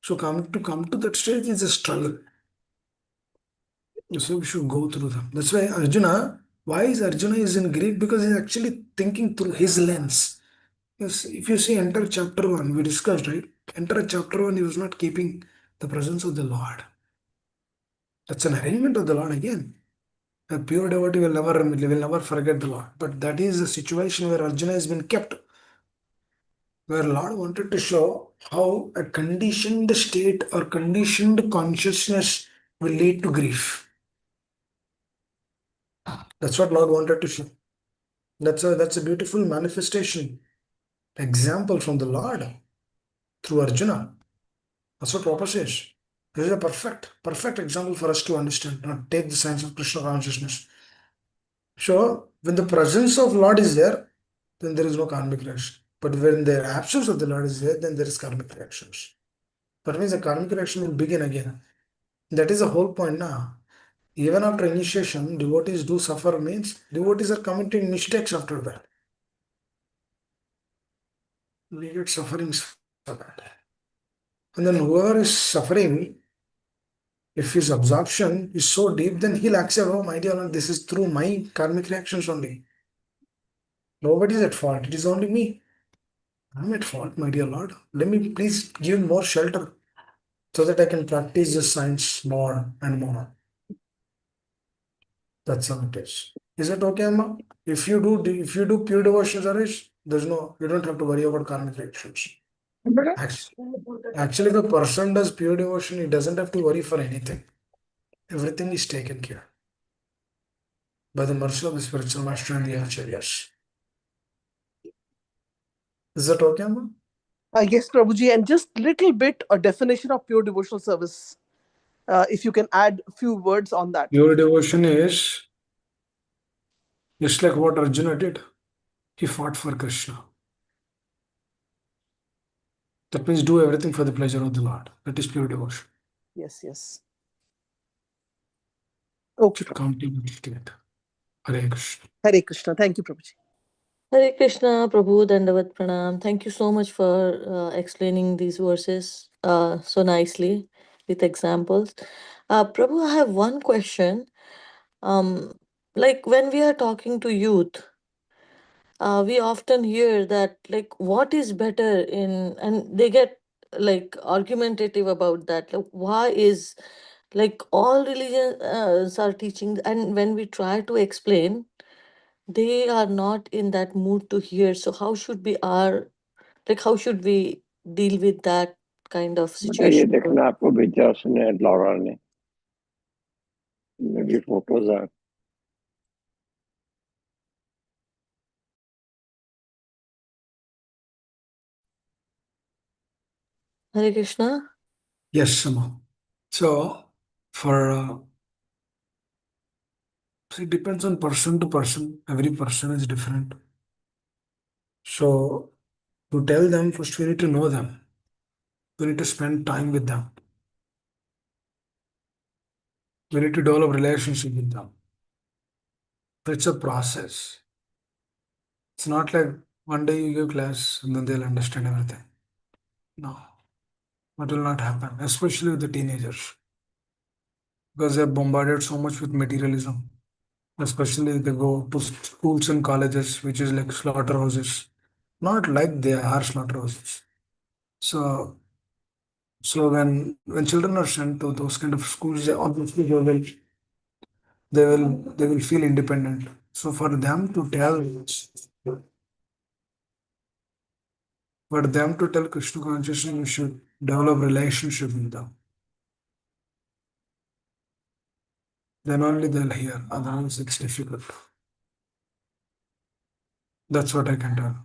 So to come to that state is a struggle. So we should go through them. That's why why is Arjuna in grief? Because he's actually thinking through his lens. Yes, if you see enter chapter 1, we discussed, right? Enter chapter 1, he was not keeping the presence of the Lord. That's an arrangement of the Lord again. A pure devotee will never forget the Lord. But that is a situation where Arjuna has been kept, where Lord wanted to show how a conditioned state or conditioned consciousness will lead to grief. That's what Lord wanted to show. That's a beautiful manifestation, example from the Lord through Arjuna. That's what Prabhupada says. This is a perfect example for us to understand, not take the science of Krishna consciousness. So, when the presence of Lord is there, then there is no karmic reaction. But when the absence of the Lord is there, then there is karmic reactions. That means the karmic reaction will begin again. That is the whole point now. Even after initiation, devotees do suffer, means devotees are committing mistakes after that. We get sufferings for that. And then whoever is suffering, if his absorption is so deep, then he'll accept, oh my dear Lord, this is through my karmic reactions only. Nobody is at fault, it is only me. I'm at fault, my dear Lord. Let me please give more shelter so that I can practice this science more and more. That's how it is. Is it okay, Amma? If you do pure devotion service, you don't have to worry about karmic reactions. Actually, the person does pure devotion, he doesn't have to worry for anything. Everything is taken care by the mercy of the spiritual master and the acharyas. Is that okay, Amma? Yes, Prabhuji, and just little bit a definition of pure devotional service. If you can add a few words on that. Pure devotion is just like what Arjuna did. He fought for Krishna. That means do everything for the pleasure of the Lord. That is pure devotion. Yes. Okay. Come to the state. Hare Krishna. Hare Krishna. Thank you, Prabhuji. Hare Krishna, Prabhu, Dandavat Pranam. Thank you so much for explaining these verses so nicely with examples. Prabhu, I have one question. Like when we are talking to youth, we often hear that like what is better in, and they get like argumentative about that. Like why is like all religions are teaching, and when we try to explain, they are not in that mood to hear. So how should we deal with that kind of मतलब ये situation? देखना आपको भेजा उसने Laura ने मे भी photos are Hare Krishna. Yes, Sama. So, it depends on person to person. Every person is different. So, to tell them, first we need to know them. We need to spend time with them. We need to develop relationship with them. It's a process. It's not like one day you give class and then they'll understand everything. No, that will not happen, especially with the teenagers, because they're bombarded so much with materialism. Especially they go to schools and colleges, which is like slaughterhouses. Not like they are slaughterhouses. So, so when children are sent to those kind of schools, they obviously they will feel independent. So for them to tell Krishna consciousness, you should develop relationship with them. Then only they'll hear. Otherwise, it's difficult. That's what I can tell.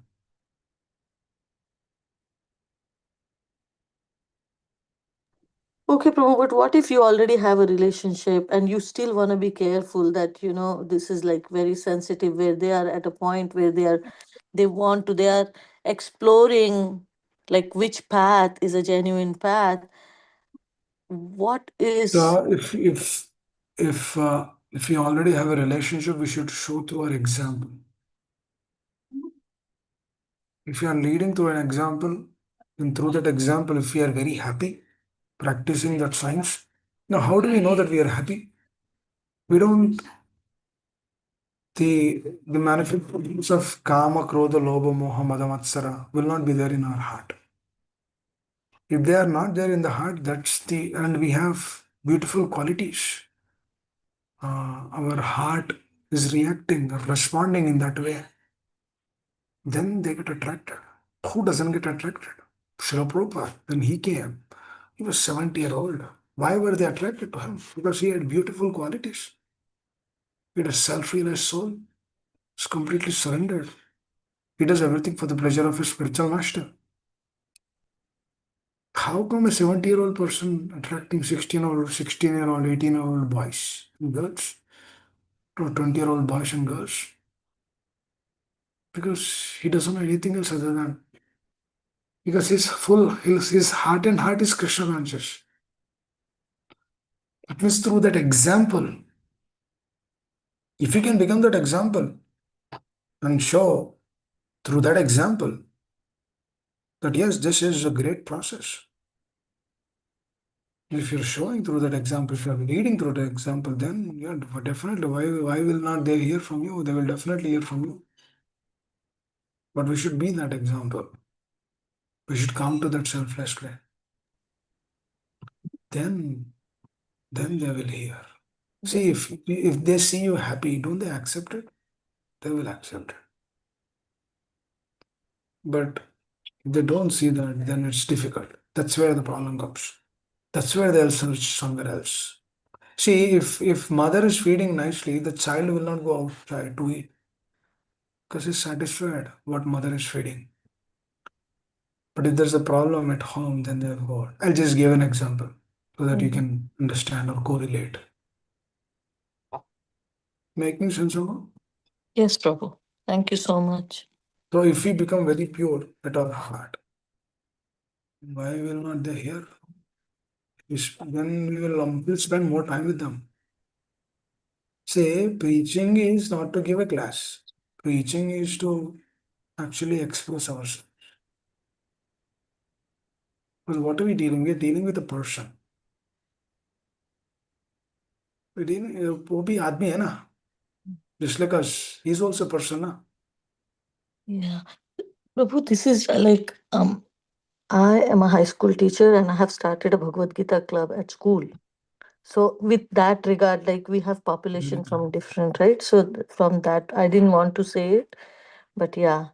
Okay, Prabhu, but what if you already have a relationship and you still want to be careful that, this is like very sensitive, where they are at a point where they are exploring like which path is a genuine path. What is, So if you already have a relationship, we should show through our example. If you are leading through an example, and through that example, if we are very happy practicing that science, now how do we know that we are happy? We don't. The manifestations of kama, krodha, lobha, moha, mada, matsara will not be there in our heart. If they are not there in the heart, and we have beautiful qualities. Our heart is reacting or responding in that way. Then they get attracted. Who doesn't get attracted? Srila Prabhupada, when he came, he was 70-year-old. Why were they attracted to him? Because he had beautiful qualities. He had a self-realized soul. He's completely surrendered. He does everything for the pleasure of his spiritual master. How come a 70-year-old person attracting 16-year-old, 18-year-old boys and girls? Or 20-year-old boys and girls? Because he doesn't know anything else other than, because his heart and heart is Krishna conscious. It means through that example, if you can become that example and show through that example that yes, this is a great process. If you're showing through that example, if you're leading through the example, then yeah, definitely, why will not they hear from you? They will definitely hear from you. But we should be that example. We should come to that selfless play. Then they will hear. See, if they see you happy, don't they accept it? They will accept it. But if they don't see that, then it's difficult. That's where the problem comes. That's where they'll search somewhere else. See, if mother is feeding nicely, the child will not go outside to eat because he's satisfied what mother is feeding. But if there's a problem at home, then they'll go. I'll just give an example so that you can understand or correlate. Making sense, Amma? yes, Prabhu. Thank you so much. So if we become very pure at our heart, why will not they hear? Then we'll spend more time with them. Say, preaching is not to give a class. Preaching is to actually express ourselves. Well, what are we dealing with? We're dealing with a person. We're dealing, वो भी आदमी है ना? Just like us, he's also a person ना? Yeah. Prabhu, this is like, I am a high school teacher and I have started a Bhagavad Gita club at school. So with that regard, like we have population from different, right? So from that, I didn't want to say it, but yeah.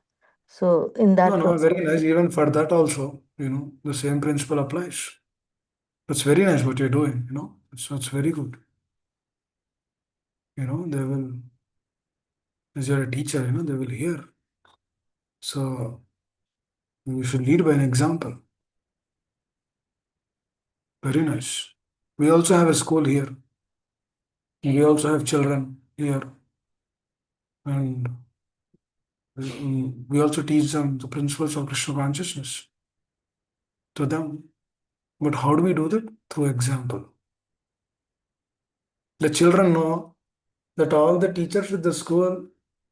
So in that No, very nice. Even for that also, the same principle applies. That's very nice what you're doing, So it's very good. They will, as you're a teacher, they will hear. So you should lead by an example. Very nice. We also have a school here. We also have children here. And we also teach them the principles of Krishna consciousness to them. But how do we do that? Through example. The children know that all the teachers at the school,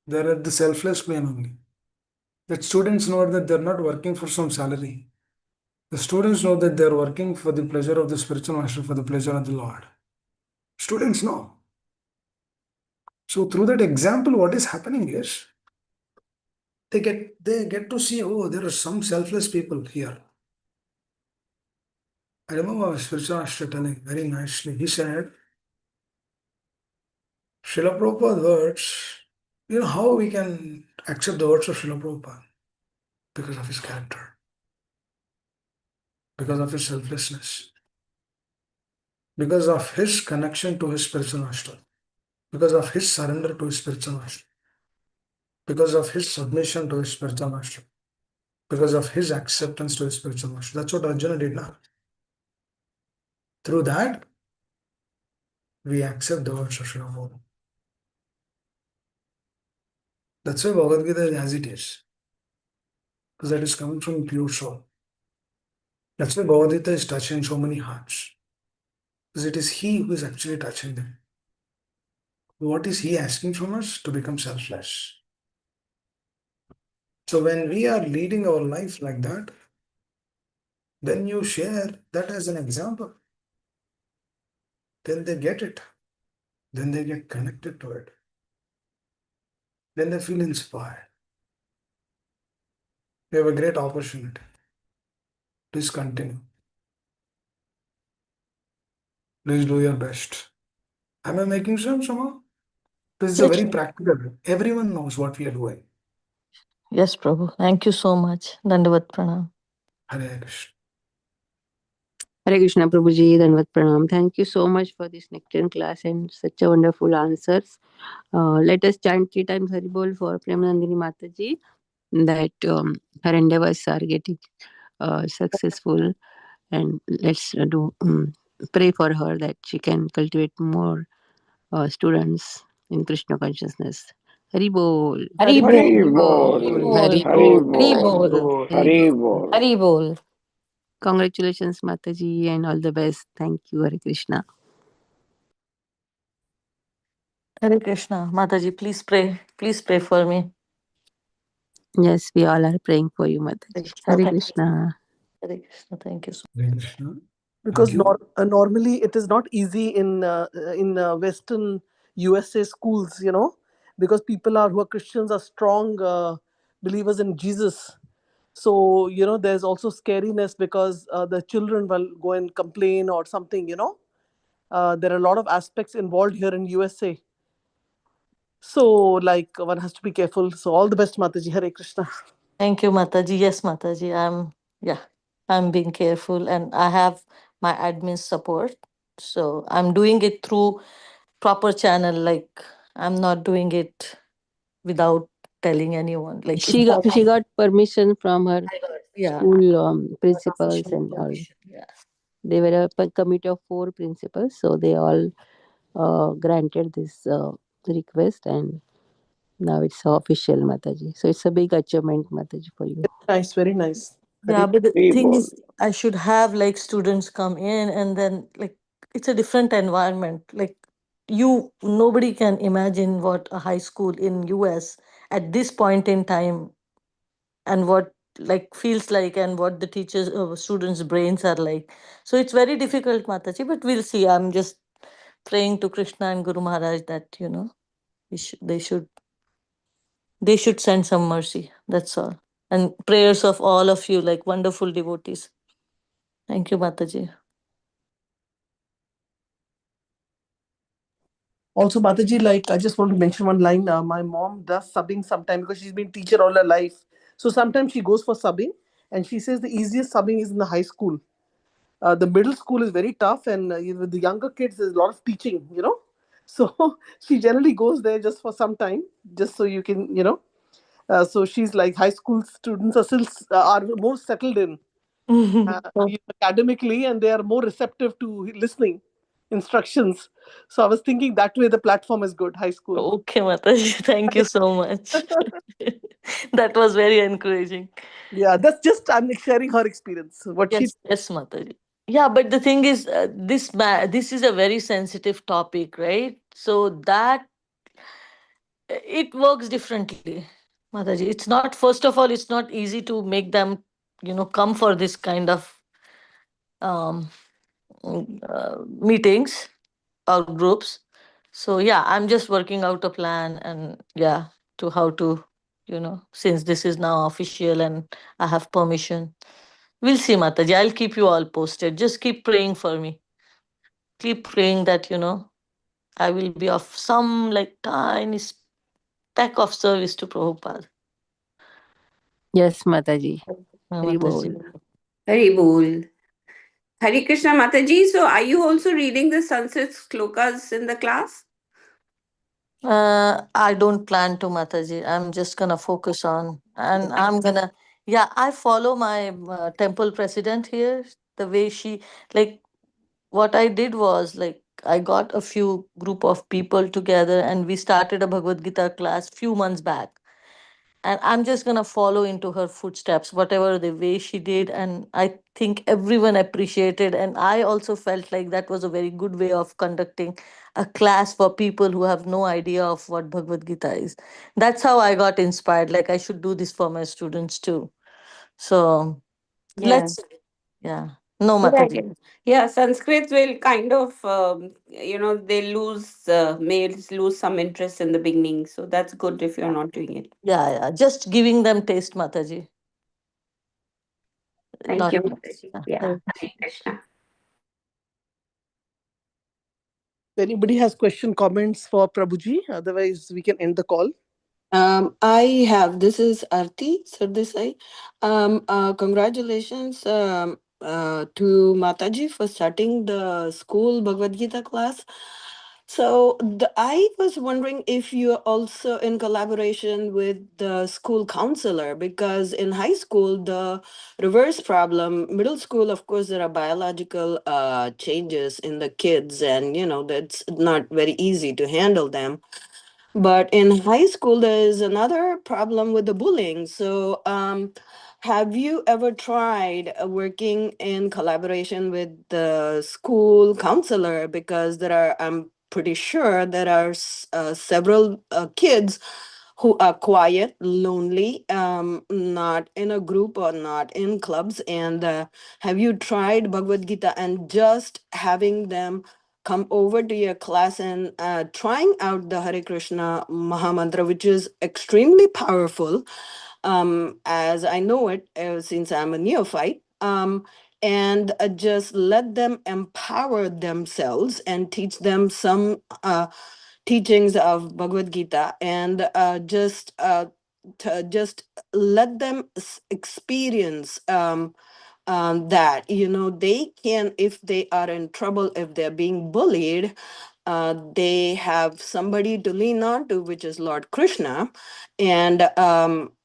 they're at the selfless plane only. That students know that they're not working for some salary. The students know that they're working for the pleasure of the spiritual master, for the pleasure of the Lord. Students know. So through that example, what is happening is they get to see, oh, there are some selfless people here. I remember our spiritual master telling very nicely. He said, Srila Prabhupada's words, you know how we can accept the words of Srila Prabhupada? Because of his character, because of his selflessness, because of his connection to his spiritual master, because of his surrender to his spiritual master, because of his submission to his spiritual master, because of his acceptance to his spiritual master. That's what Arjuna did now. Through that, we accept the words of Srila Prabhupada. That's why Bhagavad Gita is as it is, because that is coming from pure soul. That's why Bhagavad Gita is touching so many hearts, because it is he who is actually touching them. What is he asking from us? To become selfless. So when we are leading our life like that, then you share that as an example. Then they get it. Then they get connected to it. Then they feel inspired. We have a great opportunity. Please continue. Please do your best. Am I making sense somehow? This is a very practical. Everyone knows what we are doing. Yes, Prabhu. Thank you so much. Dandavat Pranam. Hare Krishna. Hare Krishna Prabhuji, Danvat Pranam. Thank you so much for this nectar class and such a wonderful answers. Let us chant 3 times Haribol for Premanandini Mataji, that her endeavors are getting successful, and let's pray for her that she can cultivate more students in Krishna consciousness. Haribol. Haribol, Haribol. Haribol, Haribol. Haribol. Congratulations, Mataji, and all the best. Thank you, Hare Krishna. Hare Krishna. Mataji, please pray. Please pray for me. Yes, we all are praying for you, Mataji. Hare Hare Krishna. Hare Krishna. Thank you so Hare Krishna. Because Thank you. normally it is not easy in Western USA schools, you know, because people who are Christians are strong believers in Jesus. So, you know, there's also scariness because the children will go and complain or something, you know. There are a lot of aspects involved here in USA. So, like, one has to be careful. So, all the best, Mataji. Hare Krishna. Thank you, Mataji. Yes, Mataji. I'm being careful and I have my admin support. So I'm doing it through proper channel. Like I'm not doing it without telling anyone. Like She got permission from her yeah. school principals and all. Yeah. They were a committee of 4 principals, so they all granted this request, and now it's official, Mataji. So it's a big achievement, Mataji, for you. Nice, very nice. Yeah, but the thing Haribol. is, I should have like students come in and then like it's a different environment. Like nobody can imagine what a high school in US at this point in time and what like feels like and what the teachers students brains are like. So it's very difficult, Mataji, but we'll see. I'm just praying to Krishna and Guru Maharaj that they should send some mercy. That's all. And prayers of all of you, like wonderful devotees. Thank you, Mataji. Also, Mataji, like, I just want to mention one line. My mom does subbing sometimes because she's been teacher all her life. So sometimes she goes for subbing, and she says the easiest subbing is in the high school. The middle school is very tough, and with the younger kids, there's a lot of teaching, you know. So she generally goes there just for some time, just so you can, you know. So she's like high school students are still are more settled in academically, and they are more receptive to listening instructions. So I was thinking that way the platform is good, high school. Okay, Mataji. Thank you so much. That was very encouraging. Yeah, that's just I'm sharing her experience. What she Yes, Mataji. Yeah, but the thing is, this is a very sensitive topic, right? So that it works differently, Mataji. It's not, first of all, it's not easy to make them, come for this kind of um, meetings or groups. So yeah, I'm just working out a plan, and yeah, to how to, since this is now official and I have permission. We'll see, Mataji. I'll keep you all posted. Just keep praying for me. Keep praying that, I will be of some like tiny speck of service to Prabhupada. Yes, Mataji. Hari Mataji. bol. Hari Bol. Hare Krishna Mataji. So, are you also reading the Sanskrit slokas in the class? I don't plan to, Mataji. I'm just gonna focus on, and I'm gonna, yeah, I follow my temple president here. The way she, like, what I did was, like, I got a few group of people together, and we started a Bhagavad Gita class few months back. And I'm just gonna follow into her footsteps, whatever the way she did. And I think everyone appreciated, and I also felt like that was a very good way of conducting a class for people who have no idea of what Bhagavad Gita is. That's how I got inspired, like I should do this for my students too. So Yeah. let's, yeah, no, Right. Mataji. Yeah, Sanskrit will kind of, may lose some interest in the beginning. So that's good if you're not doing it. Yeah, just giving them taste, Mataji. Thank Not you, much. Mataji. Yeah. Yeah, Hare Krishna. Anybody has question, comments for Prabhuji? Otherwise, we can end the call. I have. This is Arti Sardesai. Congratulations to Mataji for starting the school Bhagavad Gita class. So I was wondering if you're also in collaboration with the school counselor, because in high school, the reverse problem, middle school, of course, there are biological changes in the kids, and that's not very easy to handle them. But in high school, there is another problem with the bullying. So, have you ever tried working in collaboration with the school counselor? Because I'm pretty sure there are several kids who are quiet, lonely, not in a group or not in clubs. And have you tried Bhagavad Gita and just having them come over to your class and trying out the Hare Krishna Mahamantra, which is extremely powerful, as I know it, since I'm a neophyte, and just let them empower themselves and teach them some teachings of Bhagavad Gita, and just let them experience that they can, if they are in trouble, if they're being bullied, they have somebody to lean on to, which is Lord Krishna, and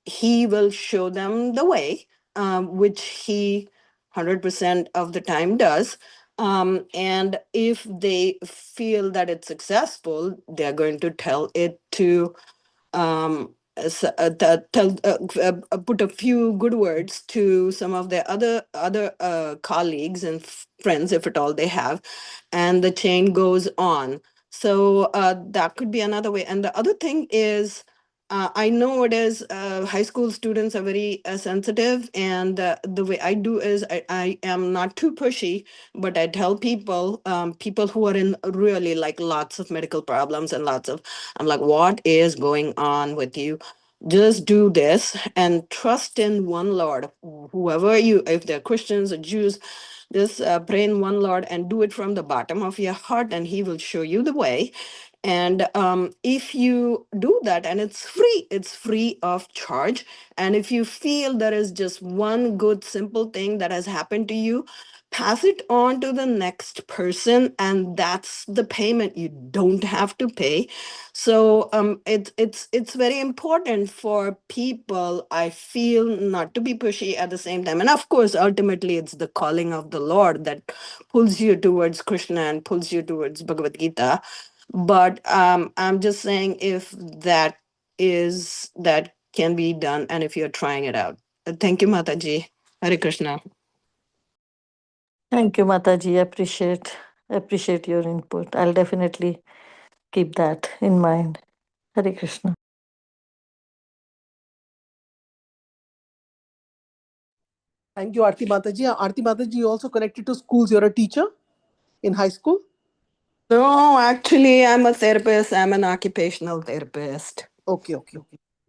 he will show them the way, which he 100% of the time does. And if they feel that it's successful, they're going to tell it to put a few good words to some of their other colleagues and friends, if at all they have, and the chain goes on. So that could be another way. And the other thing is, I know it is high school students are very sensitive, and the way I do is I am not too pushy, but I tell people, people who are in really like lots of medical problems and I'm like, what is going on with you? Just do this and trust in one Lord. Whoever if they're Christians or Jews, just pray in one Lord and do it from the bottom of your heart, and He will show you the way. And if you do that, and it's free of charge. And if you feel there is just one good, simple thing that has happened to you, pass it on to the next person, and that's the payment. You don't have to pay. So it's very important for people, I feel, not to be pushy at the same time. And of course, ultimately, it's the calling of the Lord that pulls you towards Krishna and pulls you towards Bhagavad Gita. But I'm just saying, if that can be done, and if you're trying it out. Thank you, Mataji. Hare Krishna. Thank you, Mataji. Appreciate your input. I'll definitely keep that in mind. Hare Krishna. Thank you, Aarti Mataji. Aarti Mataji, you also connected to schools. You're a teacher in high school? No, actually, I'm a therapist. I'm an occupational therapist. Okay.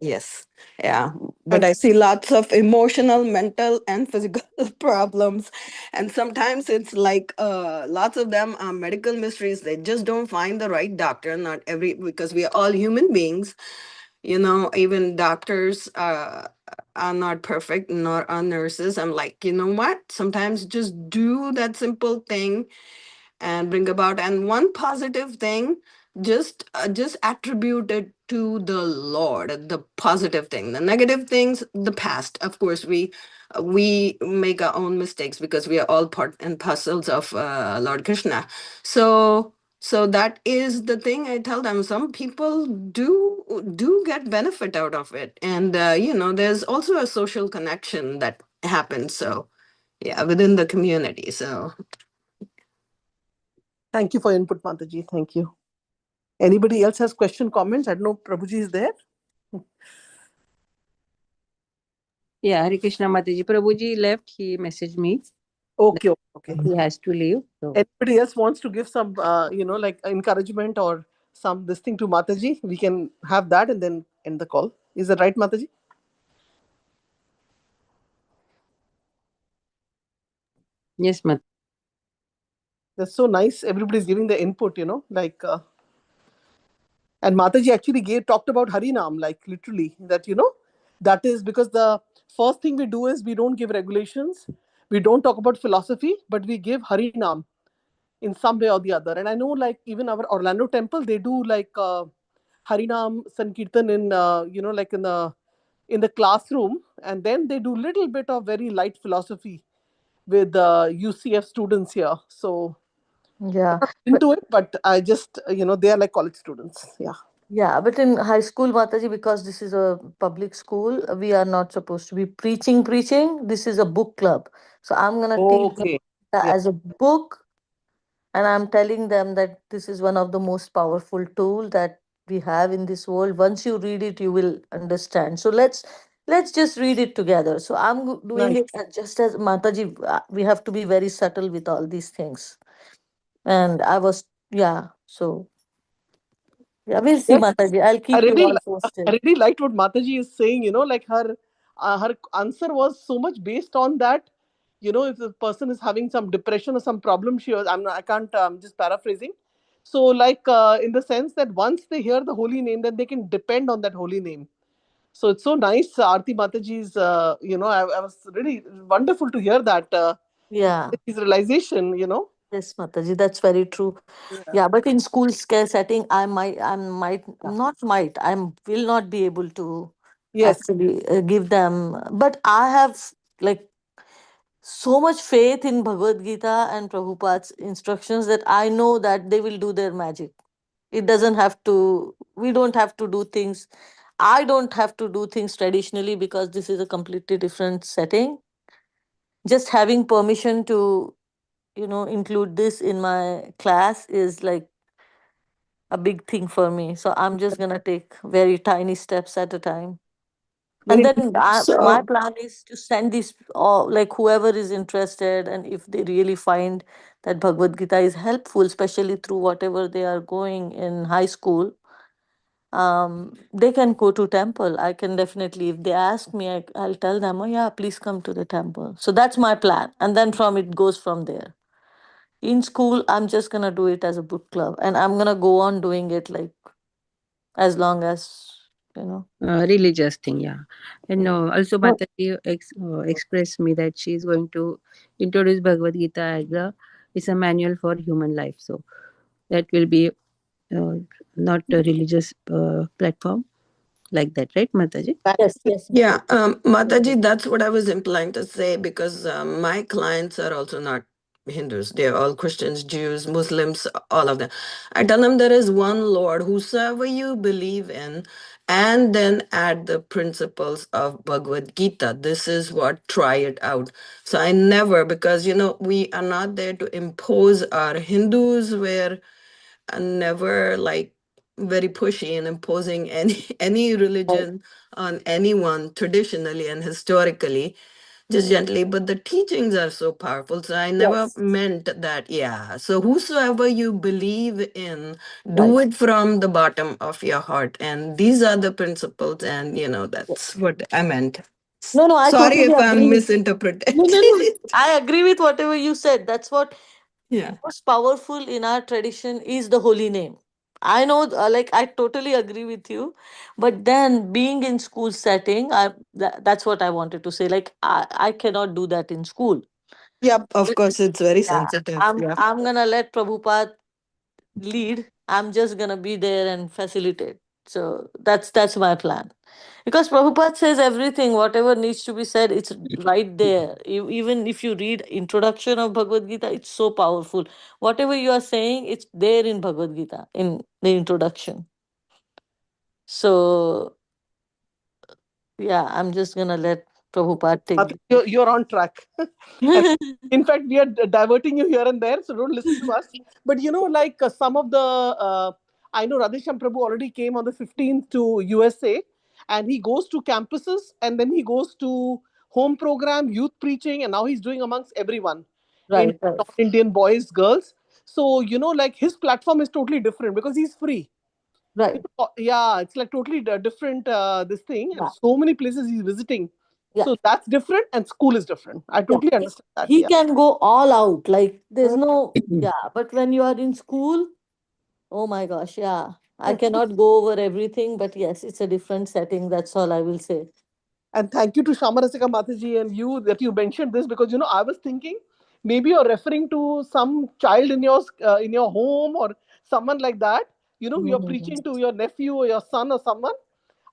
Yes. Yeah. But And I see lots of emotional, mental, and physical problems. And sometimes it's like lots of them are medical mysteries. They just don't find the right doctor. Not every, because we are all human beings. Even doctors are not perfect, nor are nurses. I'm like, you know what? Sometimes just do that simple thing and bring about, and one positive thing, just attribute it to the Lord, the positive thing. The negative things, the past, of course, we make our own mistakes because we are all part and parcels of Lord Krishna. So that is the thing. I tell them some people do get benefit out of it, and there's also a social connection that happens, so yeah, within the community. So thank you for your input, Mataji. Thank you. Anybody else has question, comments? I don't know, Prabhuji is there? Yeah, Hare Krishna Mataji. Prabhuji left. He messaged me. Okay. He has to leave. So Anybody else wants to give some, like encouragement or some this thing to Mataji? We can have that and then end the call. Is that right, Mataji? yes, Mat. That's so nice. Everybody's giving the input, and Mataji actually talked about Harinam, like literally, that is because the first thing we do is we don't give regulations, we don't talk about philosophy, but we give Harinam in some way or the other. And I know, like, even our Orlando temple, they do like Harinam Sankirtan in, like in the classroom, and then they do little bit of very light philosophy with UCF students here. So Yeah. into it, but I just, they are like college students. Yeah. Yeah, but in high school, Mataji, because this is a public school, we are not supposed to be preaching. This is a book club. So I'm gonna teach them Okay. Yeah. as a book, and I'm telling them that this is one of the most powerful tool that we have in this world. Once you read it, you will understand. So let's just read it together. So I'm doing Nice. it just as Mataji. We have to be very subtle with all these things. And I was, yeah. So yeah, we'll see, Yes. Mataji. I'll I keep you really, all I posted. really liked what Mataji is saying. Like her answer was so much based on that. If the person is having some depression or some problem, I can't. Just paraphrasing. So, like, in the sense that once they hear the holy name, then they can depend on that holy name. So it's so nice, Aarti Mataji's. I was really wonderful to hear that. Yeah. His realization. Yes, Mataji, that's very true. Yeah. Yeah, but in school scale setting, I might not might, will not be able to Yes. actually give them. But I have like so much faith in Bhagavad Gita and Prabhupada's instructions that I know that they will do their magic. It doesn't have to. We don't have to do things. I don't have to do things traditionally because this is a completely different setting. Just having permission to include this in my class is like a big thing for me. So I'm just gonna take very tiny steps at a time. And Very. then my so plan is to send this, or like whoever is interested, and if they really find that Bhagavad Gita is helpful, especially through whatever they are going in high school, they can go to temple. I can definitely, if they ask me, I'll tell them, oh yeah, please come to the temple. So that's my plan, and then from it goes from there. In school, I'm just gonna do it as a book club, and I'm gonna go on doing it like as long as you know. Religious thing, yeah. And Yeah. also No. Mataji expressed me that she is going to introduce Bhagavad Gita as it's a manual for human life. So that will be not a religious platform like that, right, Mataji? Yes, yes, yeah, Mataji. Mataji, that's what I was implying to say, because my clients are also not Hindus. They're all Christians, Jews, Muslims, all of them. I tell them there is one Lord, whosoever you believe in, and then add the principles of Bhagavad Gita. This is what, try it out. So I never, because we are not there to impose our Hindus, where I never like very pushy in imposing any religion on anyone traditionally and historically, just gently, but the teachings are so powerful. So I never Yes. meant that, yeah. So whosoever you believe in, do Right. it from the bottom of your heart. And these are the principles, and that's what I meant. No, I Sorry totally if I'm agree. misinterpreting. No. I agree with whatever you said. That's what Yeah. most powerful in our tradition is the holy name. I know, like, I totally agree with you, but then being in school setting, that's what I wanted to say. Like, I cannot do that in school. Yep, of course, it's very Yeah, sensitive. I'm Yeah. I'm gonna let Prabhupada lead. I'm just gonna be there and facilitate. So that's my plan. Because Prabhupada says everything, whatever needs to be said, it's right there. Even if you read introduction of Bhagavad Gita, it's so powerful. Whatever you are saying, it's there in Bhagavad Gita, in the introduction. So yeah, I'm just gonna let Prabhupada take You're on track. And in fact, we are diverting you here and there, so don't listen to us. But like some of the, I know Radhesham Prabhu already came on the 15th to USA, and he goes to campuses, and then he goes to home program, youth preaching, and now he's doing amongst everyone, in right, right, Indian boys, girls. So like his platform is totally different because he's free. right. Yeah, it's like totally different, this thing, and Yeah, so many places he's visiting. yeah, So that's different, and school is different. I yeah. totally understand that. He Yeah. can go all out. Like there's no, yeah. But when you are in school, oh my gosh, yeah. I cannot go over everything, but yes, it's a different setting. That's all I will say. And thank you to Shamarasika Mataji and you that you mentioned this, because I was thinking maybe you're referring to some child in your home or someone like that. You're Mhm. preaching to your nephew or your son or someone.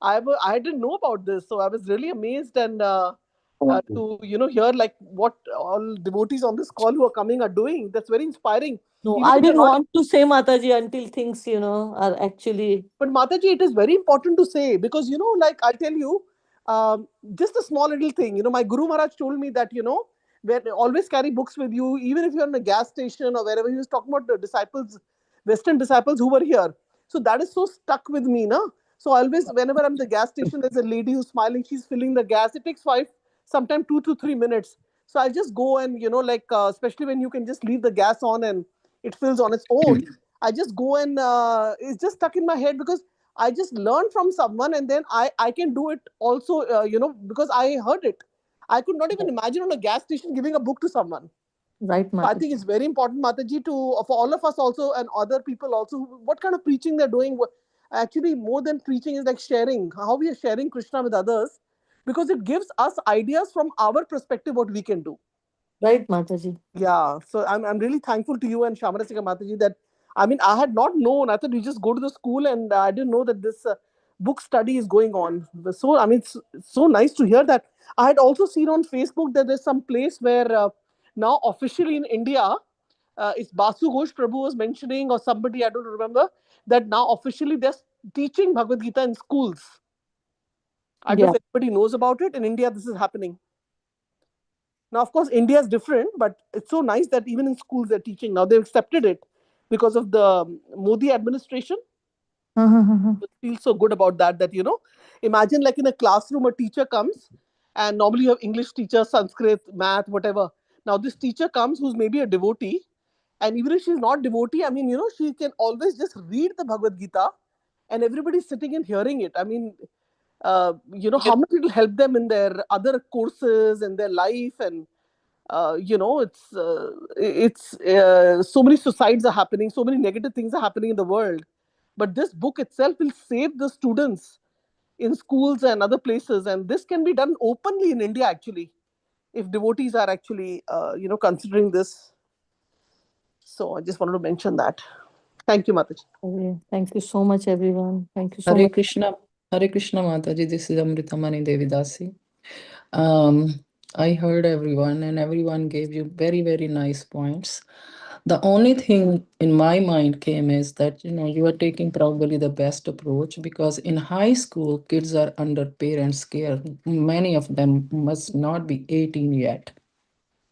I didn't know about this, so I was really amazed, and to hear like what all devotees on this call who are coming are doing. That's very inspiring. No, Even I if you're didn't not. want to say Mataji until things, are actually But Mataji, it is very important to say, because like I'll tell you, just a small little thing. My Guru Maharaj told me that where always carry books with you, even if you're in a gas station or wherever. He was talking about the disciples, Western disciples who were here. So that is so stuck with me, na. So always, whenever I'm at the gas station, there's a lady who's smiling. She's filling the gas. It takes sometimes 2 to 3 minutes. So I'll just go and like especially when you can just leave the gas on and it fills on its own. I just go and it's just stuck in my head, because I just learned from someone, and then I can do it also, because I heard it. I could not even imagine on a gas station giving a book to someone. right, So I Mataji. think it's very important, Mataji, for all of us also, and other people also, what kind of preaching they're doing. Actually, more than preaching is like sharing, how we are sharing Krishna with others, because it gives us ideas from our perspective what we can do. Right, Mataji. Yeah, so I'm really thankful to you and Shamarasika Mataji that, I mean, I had not known. I thought you just go to the school, and I didn't know that this book study is going on. So I mean, it's so nice to hear that. I had also seen on Facebook that there's some place where now officially in India, it's Basu Ghosh Prabhu was mentioning, or somebody, I don't remember, that now officially they're teaching Bhagavad Gita in schools. I don't Yeah. know if anybody knows about it. In India, this is happening. Now, of course, India is different, but it's so nice that even in schools they're teaching. Now they've accepted it because of the Modi administration. Mhm. I feel so good about that. Imagine like in a classroom, a teacher comes, and normally you have English teacher, Sanskrit, math, whatever. Now this teacher comes who's maybe a devotee, and even if she's not devotee, I mean, she can always just read the Bhagavad Gita, and everybody's sitting and hearing it. I mean, how much it'll help them in their other courses and their life. And it's so many suicides are happening, so many negative things are happening in the world, but this book itself will save the students in schools and other places, and this can be done openly in India actually, if devotees are actually considering this. So I just wanted to mention that. Thank you, Mataji. Okay, thank you so much, everyone. Thank you so Hare much. Krishna, Hare Krishna Mataji, this is Amritamani Devidasi. Um, I heard everyone, and everyone gave you very, very nice points. The only thing in my mind came is that you are taking probably the best approach, because in high school kids are under parents' care. Many of them must not be 18 yet.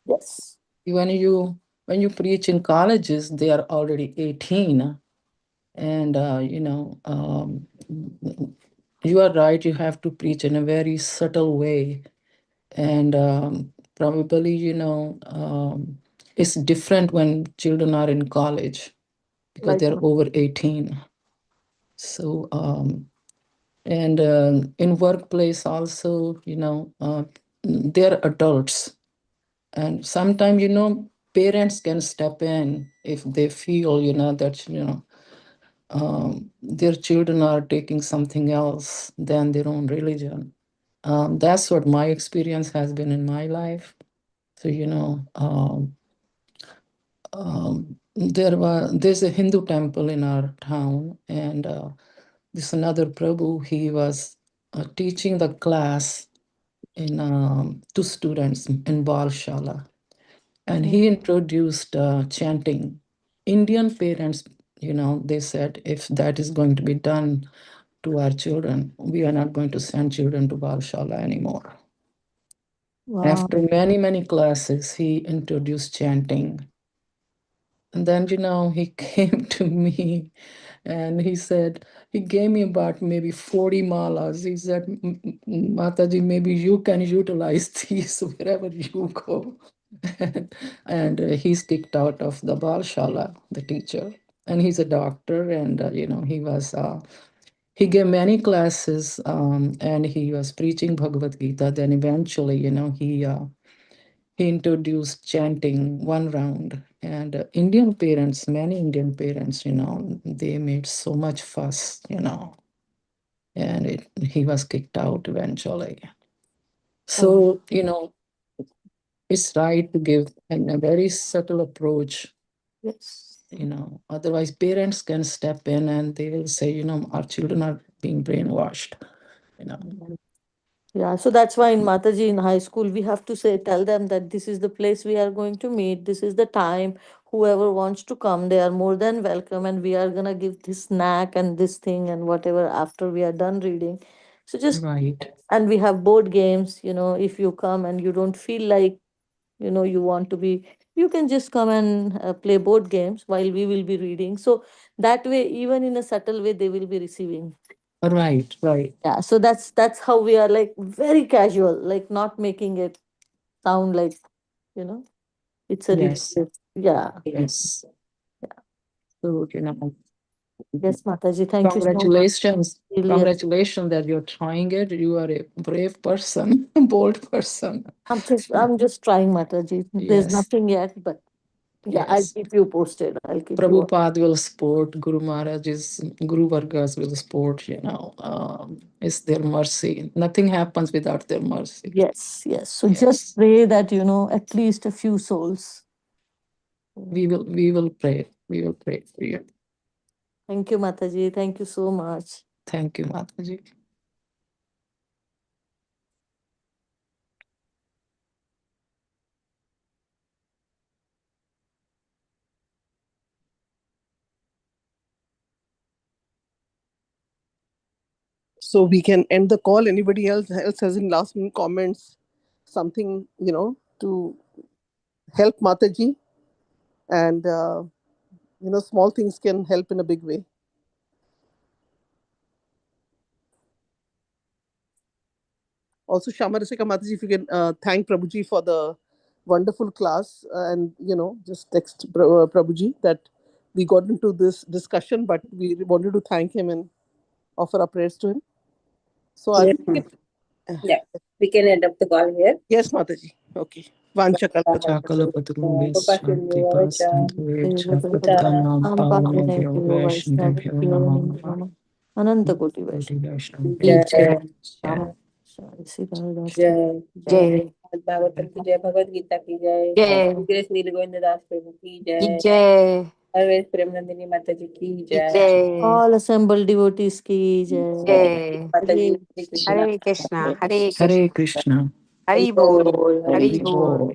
Yes. When you preach in colleges, they are already 18. And, you are right, you have to preach in a very subtle way. And probably, it's different when children are in college because Right. they're over 18. So, and in workplace also, they're adults. And sometimes, parents can step in if they feel, that, their children are taking something else than their own religion. That's what my experience has been in my life. So, there's a Hindu temple in our town, and this another Prabhu, he was teaching the class in to students in Balshala, and he introduced chanting. Indian parents, they said if that is going to be done to our children, we are not going to send children to Balshala anymore. Wow. After many, many classes, he introduced chanting. And then, he came to me and he said, he gave me about maybe 40 malas. He said, Mataji, maybe you can utilize these wherever you go. And he's kicked out of the Balshala, the teacher. And he's a doctor. And, he gave many classes and he was preaching Bhagavat Gita. Then eventually, he introduced chanting one round. And Indian parents, many Indian parents, they made so much fuss, and he was kicked out eventually. So, it's right to give a very subtle approach. Yes. Otherwise parents can step in and they will say, our children are being brainwashed. Yeah, so that's why in Mataji in high school, we have to tell them that this is the place we are going to meet, this is the time. Whoever wants to come, they are more than welcome, and we are gonna give this snack and this thing and whatever after we are done reading. So just Right. and we have board games, if you come and you don't feel like, you want to be, you can just come and play board games while we will be reading. So that way, even in a subtle way, they will be receiving. Right. Yeah, so that's how we are, like very casual, like not making it sound like, it's a Yes. religious. Yeah. Yes. Yeah. So, Yes, Mataji, thank you so much. congratulations. Really, Congratulations that you're trying it. You are a brave person, bold person. I'm just trying, Mataji. There's Yes. nothing yet, but yeah, I'll Yes. keep you posted. I'll keep you. Prabhupada will support, Guru Maharaj's Guru Vargas will support, it's their mercy. Nothing happens without their mercy. Yes, yes. So Yes. just pray that, at least a few souls. We will pray. We will pray for you. Thank you, Mataji. Thank you so much. Thank you, Mataji. So we can end the call. Anybody else has in last minute comments, something, to help Mataji, and small things can help in a big way. Also, Shamarasika Mataji, if you can thank Prabhuji for the wonderful class, and just text Prabhuji that we got into this discussion, but we wanted to thank him and offer our prayers to him. So I Yes, think ma'am. Yeah, we can end up the call here. yes, Mataji. Okay. Vanchakal. अनंत कोटि जय जय भागवतम की जय, भगवत गीता की जय, जय grace नील गोविंद दास प्रभु की जय, जय सर्वेश प्रेमनंदिनी माता जी की जय, जय all assembled devotees की जय जय माता जी, हरे कृष्णा, हरे कृष्णा हरे Hare कृष्णा Krishna. हरि हरि बोल, बोल हरि हरि बोल। बोल